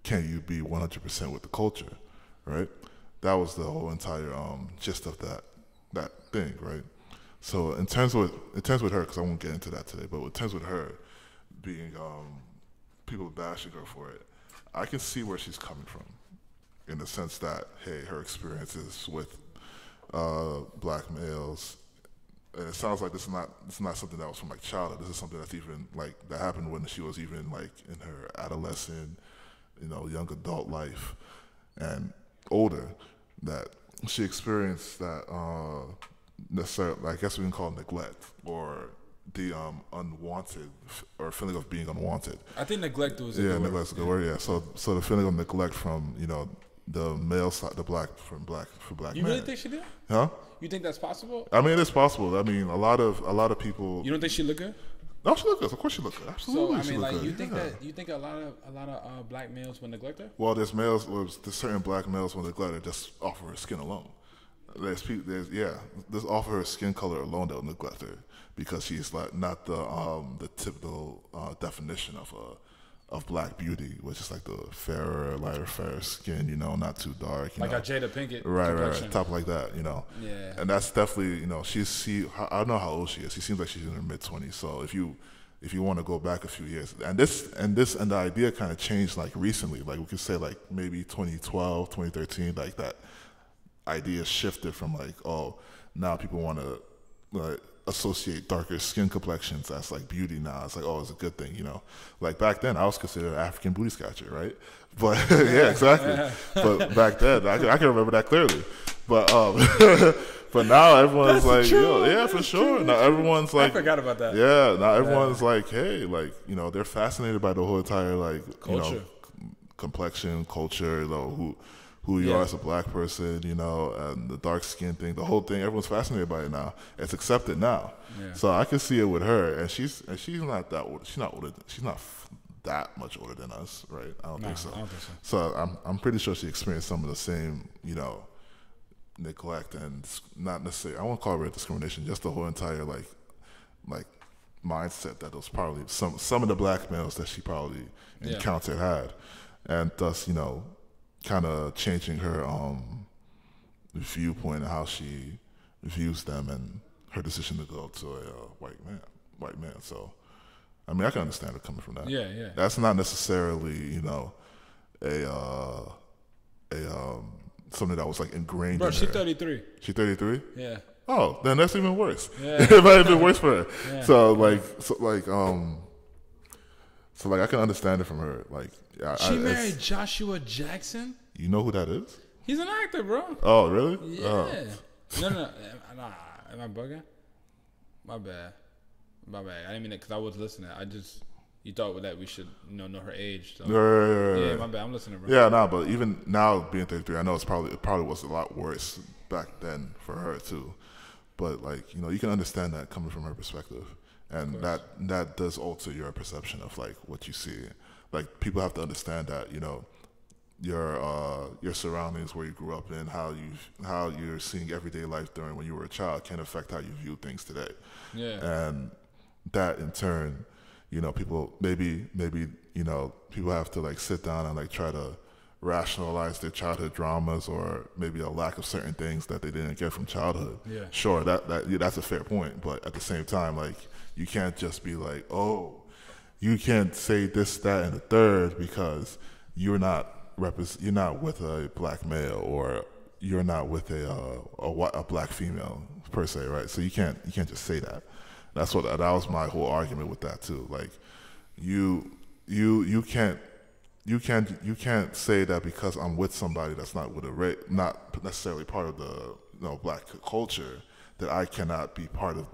can you be 100% with the culture, right? That was the whole entire gist of that thing, right? So in terms with her, because I won't get into that today, but in terms with her being people bashing her for it, I can see where she's coming from, in the sense that, hey, her experiences with black males. And it sounds like it's not something that was from like childhood. This is something that's even like that happened when she was even like in her adolescent, young adult life and older, that she experienced that necessarily, I guess we can call it neglect, or the unwanted, or feeling of being unwanted. I think neglect was a good word. Neglect's a good word. Yeah. So the feeling of neglect from the male side, for black You men. really think she did? Huh? You think that's possible? I mean, it's possible. I mean, a lot of people. You don't think she look good? No, she look good. Of course, she look good. Absolutely, so I mean, like, good. you think a lot of black males would neglect her? Well, there's certain black males will neglect her just off of her skin alone. There's off of her skin color alone they'll neglect her because she's like not the typical definition of black beauty, which is like the lighter fair skin, not too dark. Like a Jada Pinkett right, top like that, Yeah. And that's definitely, I don't know how old she is. She seems like she's in her mid-20s. So if you want to go back a few years, and the idea kind of changed like recently, like we could say like maybe 2012, 2013, like that idea shifted from like, oh, now people want to associate darker skin complexions as like beauty now. It's like, oh, it's a good thing, Like back then, I was considered an African booty scratcher, right? But yeah, exactly. But back then, I can remember that clearly. But but now everyone's like, for sure. Now everyone's like, I forgot about that. Yeah, now everyone's like, hey, like they're fascinated by the whole entire like culture, complexion, culture, who you are as a black person, and the dark skin thing, the whole thing. Everyone's fascinated by it now. It's accepted now. Yeah. So I can see it with her, and she's not that old. She's not older. She's not that much older than us, right? I don't think so. So I'm pretty sure she experienced some of the same, neglect, and not necessarily, I won't call it discrimination, just the whole entire like mindset that was probably some of the black males that she probably encountered had, and thus kind of changing her viewpoint of how she views them and her decision to go to a white man. So, I mean, I can understand it coming from that. Yeah. That's not necessarily, something that was like ingrained. Bro, in she's her. 33. She 33? Yeah. Oh, then that's even worse. Yeah. It might have been worse for her. Yeah. So I can understand it from her. Like, she married Joshua Jackson. You know who that is? He's an actor, bro. Oh, really? Yeah. Oh. No. Am I bugging? My bad. I didn't mean it because I was listening. You thought that we should, know her age. So. Right. Yeah, my bad. I'm listening, bro. Yeah, no, but even now being 33, I know it probably was a lot worse back then for her too. But like, you can understand that coming from her perspective, and that does alter your perception of like what you see. Like, people have to understand that your surroundings, where you grew up in, how you're seeing everyday life during when you were a child, can affect how you view things today. Yeah. And that in turn, people maybe people have to like sit down and like try to rationalize their childhood dramas, or maybe a lack of certain things that they didn't get from childhood. Yeah. Sure, that's a fair point, but at the same time, like, you can't just be like, oh, you can't say this, that, and the third because you're not with a black male, or you're not with a black female per se, right? So you can't just say that. That was my whole argument with that too. Like, you can't say that because I'm with somebody that's not with not necessarily part of the black culture, that I cannot be part of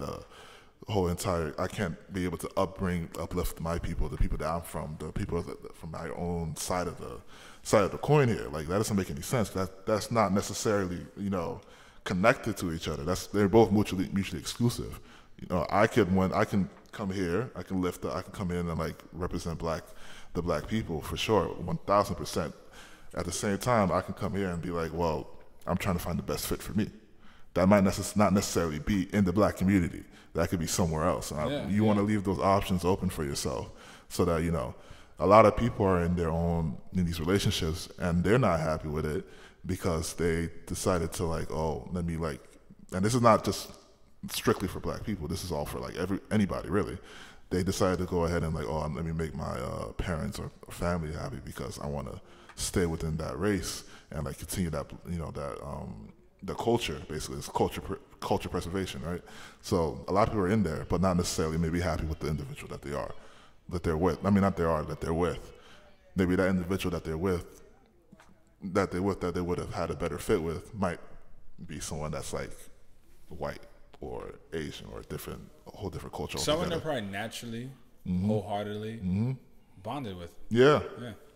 I can't be able to uplift my people, the people that I'm from, the people from my own side of the coin here. Like, that doesn't make any sense. That's not necessarily, connected to each other. They're both mutually exclusive. I can come here, I can come in and like represent the black people for sure, 1,000%. At the same time, I can come here and be like, well, I'm trying to find the best fit for me. That might not necessarily be in the black community. That could be somewhere else. And you want to leave those options open for yourself, so that a lot of people are in these relationships and they're not happy with it because they decided to and this is not just strictly for black people. This is all for like anybody really. They decided to go ahead and let me make my parents or family happy because I want to stay within that race and like continue that the culture. Basically, it's culture preservation, right? So a lot of people are in there, but not necessarily maybe happy with the individual that they're with. I mean, that they're with. Maybe that individual that they would have had a better fit with might be someone that's like white or Asian or a whole different culture. Someone they're probably naturally, wholeheartedly bonded with. Yeah.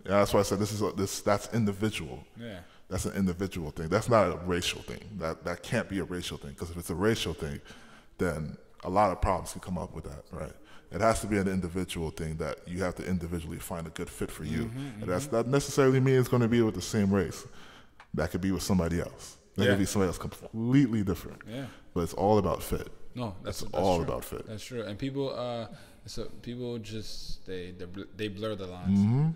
That's why I said that's individual. Yeah. That's an individual thing. That's not a racial thing. That can't be a racial thing, because if it's a racial thing, then a lot of problems can come up with that, right? It has to be an individual thing that you have to individually find a good fit for you. And that necessarily means it's going to be with the same race. That could be with somebody else. That could be somebody else completely different. Yeah. But it's all about fit. No, that's all true. about fit. That's true. And people, people just they blur the lines.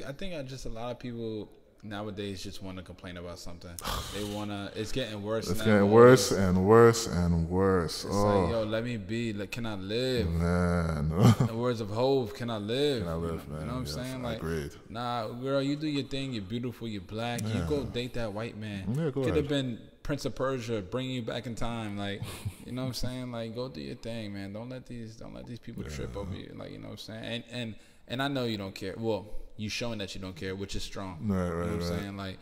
I think just a lot of people nowadays just want to complain about something. They want to. It's getting worse. It's getting worse and worse and worse. It's like, yo, let me be. Like, can I live? Man. The words of Hov, can I live? Can I live, man? You know what I'm saying? Like, agreed. Nah, girl, you do your thing. You're beautiful. You're black. You go date that white man. Yeah, Could have been Prince of Persia, bringing you back in time. Like, you know what I'm saying? Like, go do your thing, man. Don't let these people trip over you. Like, you know what I'm saying? And I know you don't care. Well, you showing that you don't care, which is strong. Right, you know what I'm saying? Like,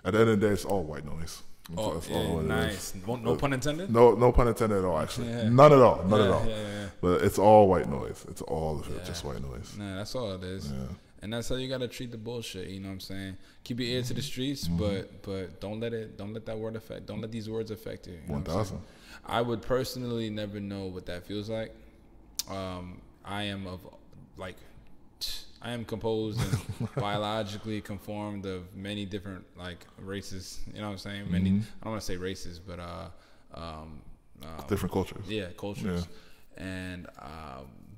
at the end of the day, it's all white noise. That's all nice. No pun intended? No pun intended at all, actually. Yeah. None at all. None at all. Yeah. But it's all white noise. It's all of it, just white noise. Nah, that's all it is. Yeah. And that's how you gotta treat the bullshit. You know what I'm saying? Keep your ear to the streets, but don't let that word affect. Don't let these words affect you. 1,000. I would personally never know what that feels like. I am composed and biologically conformed of many different races. You know what I'm saying? Many. I don't want to say races, but different cultures. Yeah, cultures. Yeah. And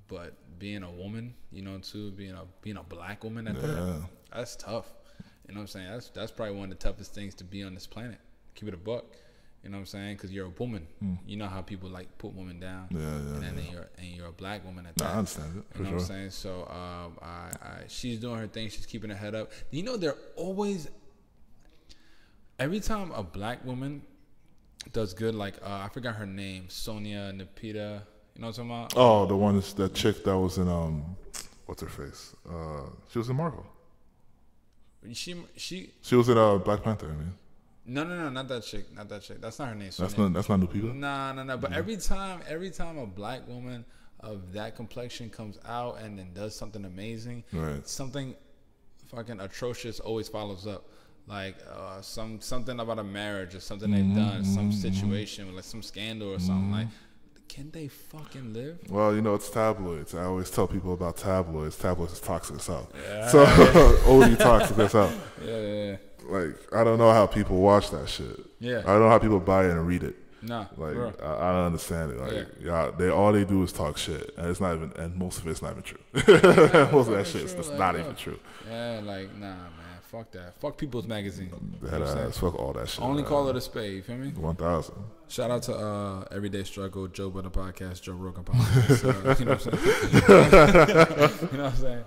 but being a woman, too, being a black woman at that, that's tough. You know what I'm saying? That's probably one of the toughest things to be on this planet. Keep it a buck. You know what I'm saying? Because you're a woman. You know how people put women down. And you're a black woman at that. I understand it. You know what I'm saying? So she's doing her thing. She's keeping her head up. They're always, every time a black woman does good, I forgot her name, Sonia Napita. You know what I'm talking about? Oh, the one is that chick that was in what's her face? She was in Marvel. She was in Black Panther. I mean. No, not that chick. That's not her name. That's not Lupita? No. But every time a black woman of that complexion comes out and then does something amazing, something fucking atrocious always follows up. Like something about a marriage or something they've done, some situation, like some scandal or something. Like, can they fucking live? Well, it's tabloids. I always tell people about tabloids. Tabloids is toxic as hell. Yeah. So OD toxic as hell. Yeah. Like, I don't know how people watch that shit. Yeah. I don't know how people buy it and read it. Nah. Like, I don't understand it. Like, all they do is talk shit, and it's not even, and most of it's not even true. Most of that shit is not even true. Yeah, like, nah, man. Fuck that. Fuck People's Magazine. Fuck all that shit. Only call it a spade. You feel me? 1,000. Shout out to Everyday Struggle, Joe Budden Podcast, Joe Rogan Podcast. You know what I'm saying? You know what I'm saying?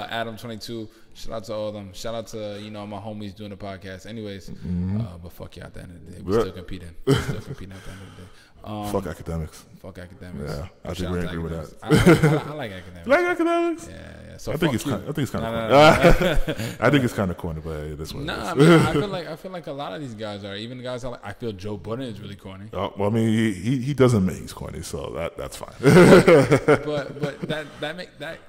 Adam 22. Shout out to all of them. Shout out to my homies doing the podcast. Anyways, but fuck you at the end of the day. We're still competing. At the end of the day. Fuck academics. Fuck academics. Yeah, I think we agree with that. I like academics. Like academics? Yeah. So I think it's you. kind of corny. I think it's kind of corny, but hey, this one. Nah, I mean, I feel like a lot of these guys are. Even the guys I feel Joe Budden is really corny. Oh, well, I mean, he doesn't admit he's corny, so that's fine. but that make that.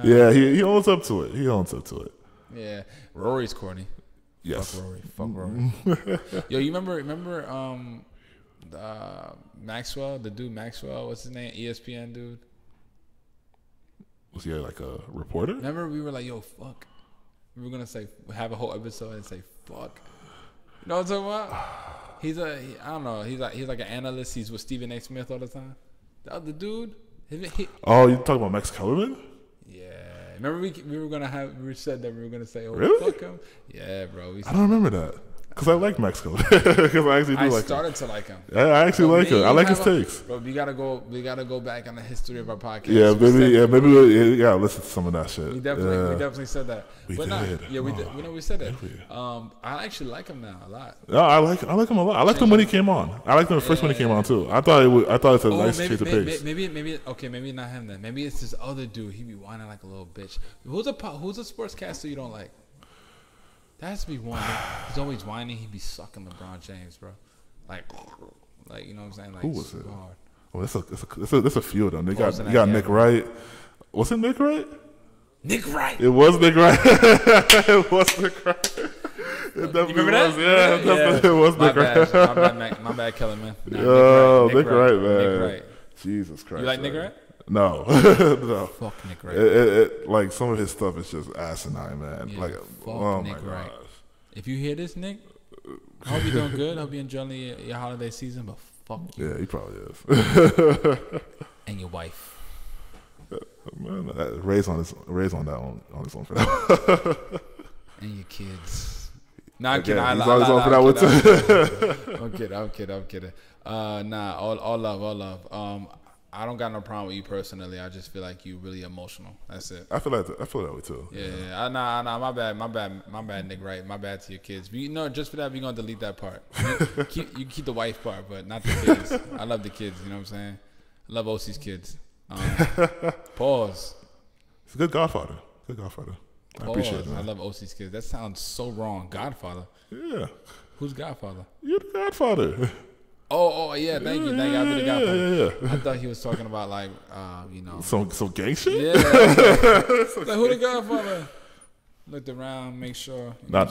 Yeah, he owns up to it. Yeah, Rory's corny. Yes. Fuck Rory. Yo, you remember Maxwell, the dude Maxwell, what's his name? ESPN dude. Was he like a reporter? Remember we were like, yo, fuck. We were gonna have a whole episode and say fuck. You know what I'm talking about? I don't know. He's like an analyst. He's with Stephen A. Smith all the time. The other dude. Oh, you talking about Max Kellerman? Yeah. Remember we said that we were gonna say, oh, really? fuck him. Yeah, bro. I don't remember that. Because I like Max Kellerman. Because I actually do like him. I started to like him. Yeah, I actually like him. I like his takes. Bro, we gotta go back on the history of our podcast. Yeah, maybe we gotta listen to some of that shit. We definitely said that. We said that. I actually like him now a lot. No, I like him a lot. I liked him when he came on. I liked him the first when he came on too. I thought it's a nice change of pace. Maybe not him then. Maybe it's this other dude. He be whining like a little bitch. Who's a sportscaster you don't like? That has to be one. He's always whining. He be sucking LeBron James, bro. Like you know what I'm saying? Like, who was it? Hard. Oh, that's a few of them. You got Nick Wright. Was it Nick Wright? Nick Wright. It was Nick Wright. It was Nick Wright. It definitely was. Yeah, it was Nick Wright. My bad, Kellerman. Nick Wright, man. Nick Wright. Jesus Christ. You like Nick Wright? No. No. Fuck Nick Wright. It like some of his stuff is just asinine, man. Yeah, like, fuck Nick Wright. If you hear this, Nick, I hope you're doing good. I hope you're enjoying your holiday season, but fuck you. Yeah, he probably is. And your wife. Man, Ray's on that one for that. And your kids. No, I'm kidding. He's always on for that one too. I'm kidding. Nah, all love. I don't got no problem with you personally. I just feel like you really emotional. That's it. I feel that way too. Yeah. Nah. My bad, Nick. Right. My bad to your kids. But just for that, we're gonna delete that part. You keep the wife part, but not the kids. I love the kids. You know what I'm saying? I love OC's kids. Pause. He's a good godfather. I appreciate it, man. I love OC's kids. That sounds so wrong. Godfather. Yeah. Who's Godfather? You're the Godfather. Oh yeah, thank you. I'll be the Godfather. Yeah. I thought he was talking about like, some gang shit. Yeah. Like who the Godfather? Looked around, make sure. You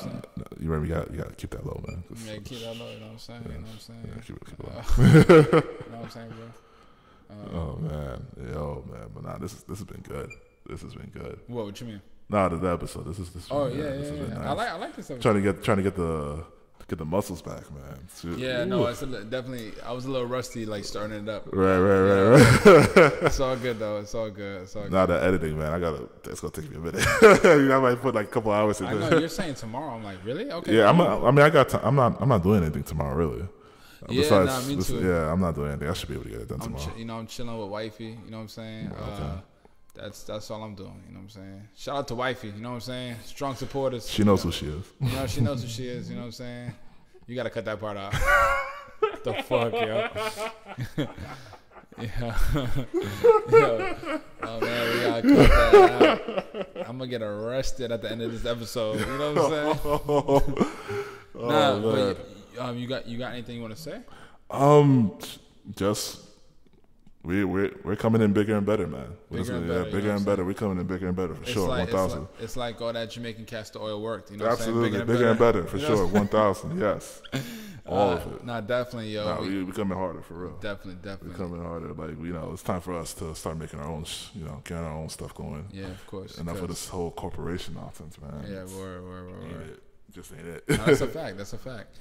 remember you gotta keep that low, man. Yeah, keep that low. You know what I'm saying? Yeah. You know what I'm saying? Yeah, keep it low. You know what I'm saying, bro? Oh man, but nah, this has been good. This has been good. What you mean? Nah, the episode. This is. Oh yeah. This has been nice. I like this episode. Trying to get the muscles back, man. Yeah, no, it's definitely. I was a little rusty, like starting it up. Right. It's all good though. It's all good. Nah, the editing, man. It's gonna take me a minute. I might put like a couple hours in there. I know you're saying tomorrow. I'm like, really? Okay. Yeah, I got time. I'm not doing anything tomorrow, really. Yeah, me too. Yeah, I'm not doing anything. I should be able to get it done tomorrow. I'm chilling with wifey. You know what I'm saying? Okay. That's all I'm doing. You know what I'm saying? Shout out to wifey. You know what I'm saying? Strong supporters. She knows who she is. She knows who she is. You know what I'm saying? You gotta cut that part out. The fuck, yo. Yeah. Oh man, we gotta cut that out. I'm gonna get arrested at the end of this episode. You know what I'm saying? But you got anything you want to say? Just we're coming in bigger and better, man. Bigger and better. We're coming in bigger and better for sure. 1,000. It's like all that Jamaican castor oil worked. You know Absolutely, what I'm saying? Bigger and better for sure. 1,000. Yes, all of it. Nah, definitely, yo. Nah, we're coming harder for real. Definitely. We're coming harder. Like it's time for us to start making our own, getting our own stuff going. Yeah, of course. Enough of this whole corporation nonsense, man. Yeah, word. Just ain't it. No, that's a fact.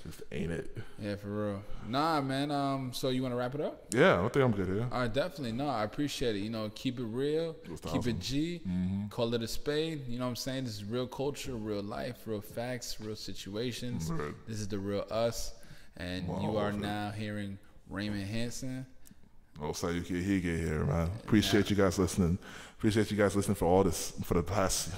Just ain't it. Yeah, for real. Nah, man. So you want to wrap it up? Yeah, I think I'm good here. All right, definitely. No, I appreciate it. Keep it real. Keep it G. Mm-hmm. Call it a spade. You know what I'm saying? This is real culture, real life, real facts, real situations. Right. This is the real us. And you are now hearing Raymond Hanson. Osayuki Ehigie here, man. Appreciate you guys listening. Appreciate you guys listening for all this for the past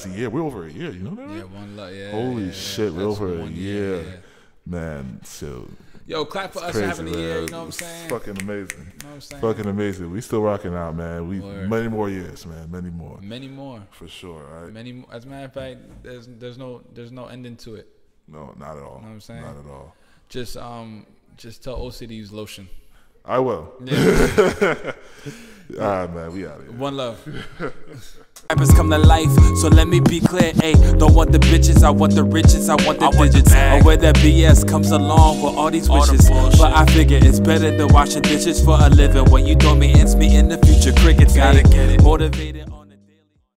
year. We're over a year, you know that? Right? Yeah, one love. Yeah. Holy shit, we're over a year. Yeah. Man, so Yo, clap for us for having a year. You know what I'm saying? It's fucking amazing. You know what I'm saying? Fucking amazing. We still rocking out, man. Many more years, man. Many more. Many more. For sure, right? Many. As a matter of fact, there's no ending to it. No, not at all. You know what I'm saying? Not at all. Just tell OC to use lotion. I will. Yeah. All right, man. We out of here. One love. Rappers come to life, so let me be clear, ayy. Don't want the bitches, I want the riches, I want the digits. Or where that BS comes along with all these wishes. But I figure it's better than washing dishes for a living. When you throw me ends me in the future, crickets, gotta get it. Motivated.